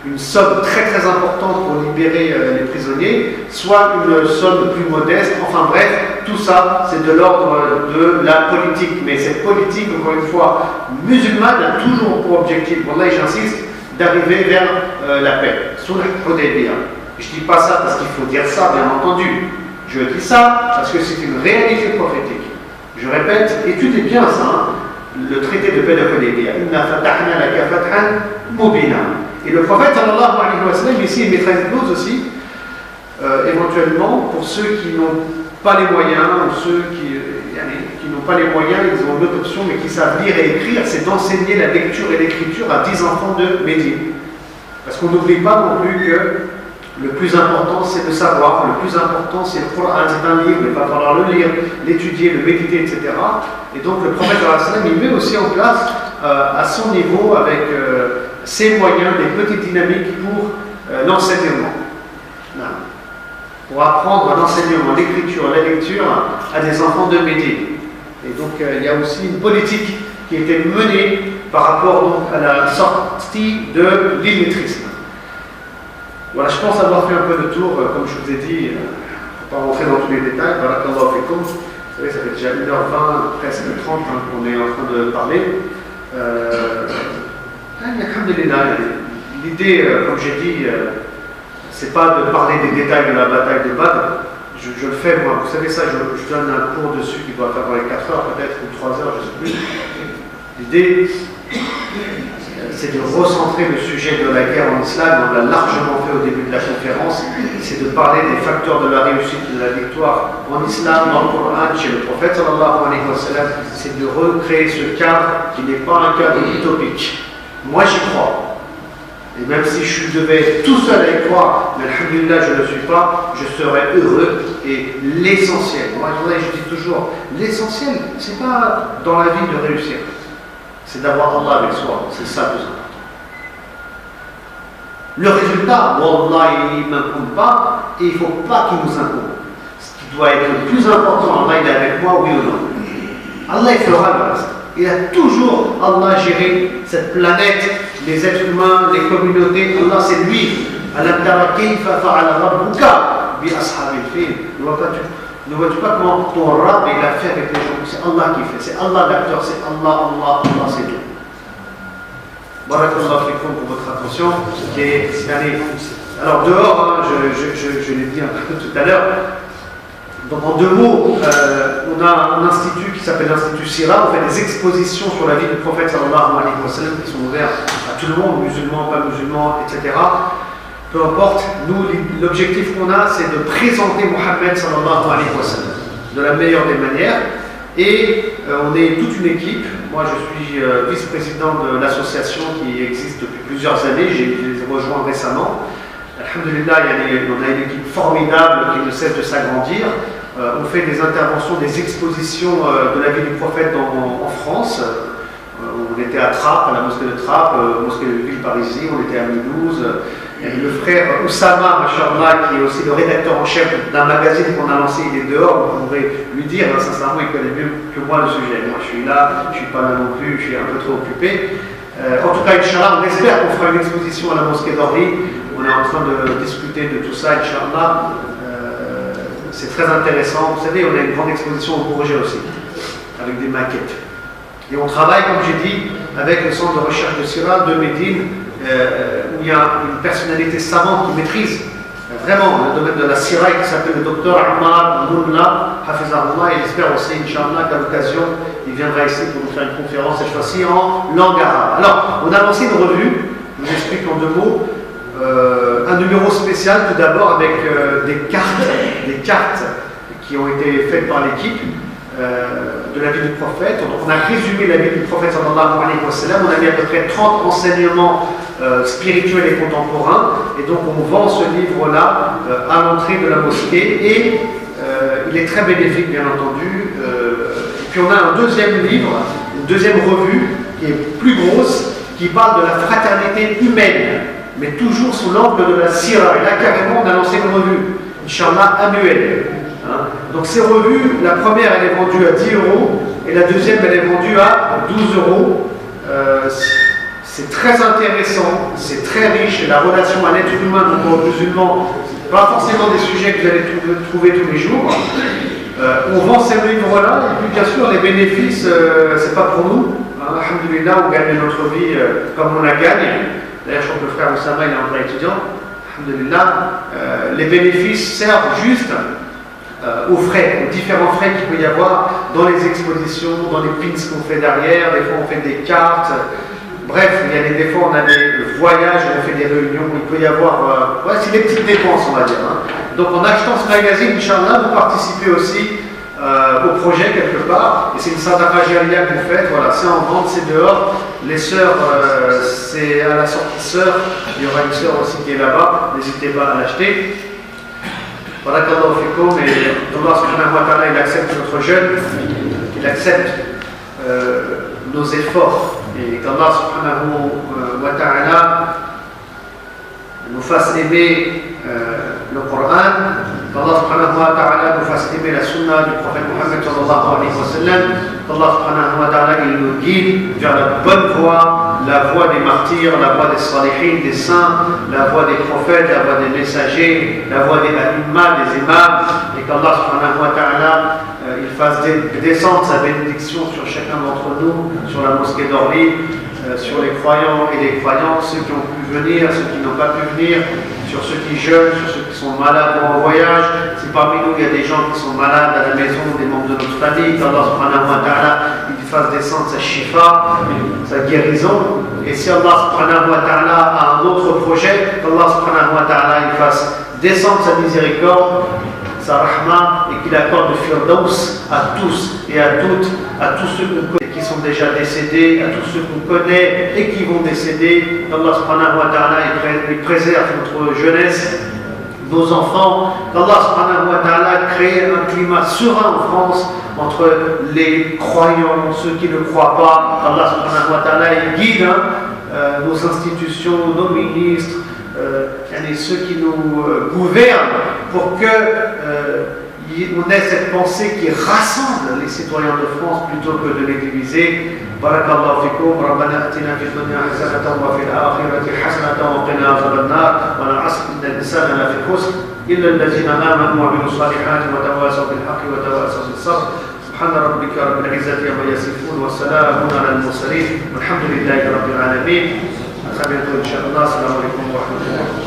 une somme très très importante pour libérer les prisonniers, soit une somme plus modeste, enfin bref, tout ça c'est de l'ordre de la politique. Mais cette politique, encore une fois, musulmane a toujours pour objectif, voilà, j'insiste, d'arriver vers la paix. Sulh Hudaybiyah. Je ne dis pas ça parce qu'il faut dire ça, bien entendu. Je dis ça parce que c'est une réalité prophétique. Je répète, étudiez bien ça, le traité de paix de Hudaybiyah. Inna fatahna laka fathan mubina. Et le prophète sallallahu alayhi wa sallam, ici, il mettra une clause aussi, éventuellement, pour ceux qui n'ont pas les moyens, ou ceux qui n'ont pas les moyens, ils ont une autre option, mais qui savent lire et écrire, c'est d'enseigner la lecture et l'écriture à 10 enfants de Médine. Parce qu'on n'oublie pas non plus que le plus important, c'est le savoir, le plus important, c'est le Coran, c'est un livre, il va falloir le lire, l'étudier, le méditer, etc. Et donc le prophète sallallahu alayhi wa sallam, il met aussi en place, à son niveau, avec ses moyens, des petites dynamiques pour l'enseignement. Pour apprendre l'enseignement, l'écriture, la lecture à des enfants de Médine. Et donc il y a aussi une politique qui a été menée par rapport donc, à la sortie de l'illettrisme. Voilà, je pense avoir fait un peu de tour, comme je vous ai dit, pour ne pas rentrer dans tous les détails. Barakallahu fikum. savez, ça fait déjà 1h20, presque 30 qu'on est en train de parler. L'idée, comme j'ai dit, c'est pas de parler des détails de la bataille de Badr. Je le fais moi, vous savez ça, je donne un cours dessus qui doit faire dans les 4 heures peut-être, ou 3 heures, je ne sais plus. L'idée, c'est de recentrer le sujet de la guerre en islam, on l'a largement fait au début de la conférence, c'est de parler des facteurs de la réussite, de la victoire en islam, dans le Coran, chez le prophète sallallahu alayhi wa sallam, c'est de recréer ce cadre qui n'est pas un cadre utopique. Moi j'y crois. Et même si je devais être tout seul à y croire, mais alhamdulillah je ne le suis pas, je serais heureux. Et l'essentiel, moi je dis toujours, l'essentiel, c'est pas dans la vie de réussir, c'est d'avoir Allah avec soi, c'est ça le plus important. Le résultat, Wallah, il ne m'incombe pas et il ne faut pas qu'il nous incombe. Ce qui doit être le plus important, Allah il est avec moi, oui ou non. Allah il fera le reste. Il a toujours, Allah, géré cette planète, les êtres humains, les communautés. Allah, c'est lui. Alam tara kayfa fa'ala rabbuka bi ashabil fil. Ne vois-tu pas comment ton Rabb il a fait avec les gens? C'est Allah qui fait. C'est Allah l'acteur. C'est Allah, c'est tout. Barakallahu fikum pour votre attention. Et, alors dehors, je l'ai dit un peu tout à l'heure. Donc en 2 mots, on a un institut qui s'appelle l'Institut Sira, on fait des expositions sur la vie du prophète sallallahu alayhi wa sallam qui sont ouvertes à tout le monde, musulmans, pas musulmans, etc. Peu importe, nous l'objectif qu'on a c'est de présenter Mohammed sallallahu alayhi wa sallam de la meilleure des manières et on est toute une équipe. Moi je suis vice-président de l'association qui existe depuis plusieurs années, je les ai rejoints récemment. Alhamdulillah, on a une équipe formidable qui ne cesse de s'agrandir. On fait des interventions, des expositions de la vie du prophète en France. On était à Trappes, à la mosquée de Trappes, mosquée de Villeparisis, on était à Mulhouse. Le frère Oussama, machallah, qui est aussi le rédacteur en chef d'un magazine qu'on a lancé, il est dehors, vous pourrez lui dire, sincèrement, il connaît mieux que moi le sujet. Moi je suis là, je ne suis pas là non plus, je suis un peu trop occupé. En tout cas, Inch'Allah, on espère qu'on fera une exposition à la mosquée d'Orly. On est en train de discuter de tout ça, Inch'Allah. C'est très intéressant. Vous savez, on a une grande exposition au Bourget aussi, avec des maquettes. Et on travaille, comme j'ai dit, avec le centre de recherche de Sira de Médine, où il y a une personnalité savante qui maîtrise vraiment le domaine de la Sira, qui s'appelle le docteur Ammar Moulna, Hafizahullah, et j'espère aussi, Inch'Allah, qu'à l'occasion, il viendra ici pour nous faire une conférence, cette fois-ci en langue arabe. Alors, on a lancé une revue, je vous explique en 2 mots. Un numéro spécial tout d'abord avec des cartes qui ont été faites par l'équipe de la vie du prophète. On a résumé la vie du prophète sallallahu alayhi wa sallam. On a mis à peu près 30 enseignements spirituels et contemporains et donc on vend ce livre-là à l'entrée de la mosquée et il est très bénéfique bien entendu. Et puis on a un 2e livre, une 2e revue qui est plus grosse qui parle de la fraternité humaine, mais toujours sous l'angle de la Sira. Et là, carrément, on a lancé une revue, Inch'Allah, annuelle. Hein. Donc, ces revues, la première, elle est vendue à 10 € et la deuxième, elle est vendue à 12 €. C'est très intéressant, c'est très riche. La relation à l'être humain, donc aux musulmans, ce pas forcément des sujets que vous allez trouver tous les jours. On vend ces livres-là, et puis bien sûr, les bénéfices, c'est pas pour nous. Hein. Alhamdulillah, on gagne notre vie comme on la gagne. D'ailleurs, je crois que le frère Oussama, il est un vrai étudiant. Alhamdulillah, les bénéfices servent juste aux frais, aux différents frais qu'il peut y avoir dans les expositions, dans les pins qu'on fait derrière. Des fois, on fait des cartes. Bref, des fois, on a des voyages, on fait des réunions. Il peut y avoir. C'est des petites dépenses, on va dire. Hein. Donc, en achetant ce magazine, Inch'Allah, vous participez aussi au projet quelque part. Et c'est une sadaqa jariya que vous faites. Voilà, c'est en vente, c'est dehors. Les sœurs, c'est à la sortie sœur. Il y aura une sœur aussi qui est là-bas. N'hésitez pas à l'acheter. Barakallahu fikoum. Et Allah subhanahu wa ta'ala, il accepte notre jeûne. Il accepte nos efforts. Et qu'Allah subhanahu wa ta'ala nous fasse aimer le Coran. Qu'Allah subhanahu wa ta'ala nous fasse aimer la sunna du prophète Mohammed sallallahu alayhi wa sallam. Qu'Allah subhanahu wa ta'ala il nous guide vers la bonne voie, la voie des martyrs, la voie des salihin, des saints, la voie des prophètes, la voie des messagers, la voie des imams, des imams. Et qu'Allah subhanahu wa ta'ala il fasse descendre sa bénédiction sur chacun d'entre nous, sur la mosquée d'Orly, sur les croyants et les croyantes, ceux qui ont pu venir, ceux qui n'ont pas pu venir, sur ceux qui jeûnent, sur ceux qui sont malades ou en voyage. Si parmi nous il y a des gens qui sont malades à la maison, des membres de notre famille, qu'Allah subhanahu wa ta'ala il fasse descendre sa shifa, sa guérison. Et si Allah subhanahu wa ta'ala a un autre projet, qu'Allah subhanahu wa ta'ala il fasse descendre sa miséricorde, sa rahma, et qu'il accorde le firdaus à tous et à toutes, à tous ceux qui sont déjà décédés, à tous ceux qu'on connaît et qui vont décéder. Qu'Allah subhanahu wa ta'ala il préserve notre jeunesse, nos enfants. Qu'Allah subhanahu wa ta'ala crée un climat serein en France entre les croyants, ceux qui ne croient pas. Qu'Allah subhanahu wa ta'ala il guide nos institutions, nos ministres, et ceux qui nous gouvernent, pour que on ait cette pensée qui rassemble les citoyens de France plutôt que de les diviser. Barakallahu fikum, Rabbana atina fid dunya hasanatan wa fil akhirati hasanatan wa qina adhaban nar, wa la'asr innal insana lafi khusr illa alladhina amanu wa 'amilus salihati wa tawasaw bil haqqi wa tawasaw bis sabr. سبحان ربك رب العزة عما يصفون والسلام على المرسلين والحمد لله رب العالمين. À très bientôt, Inch'Allah. Assalamu alaikum wa rahmatullahi.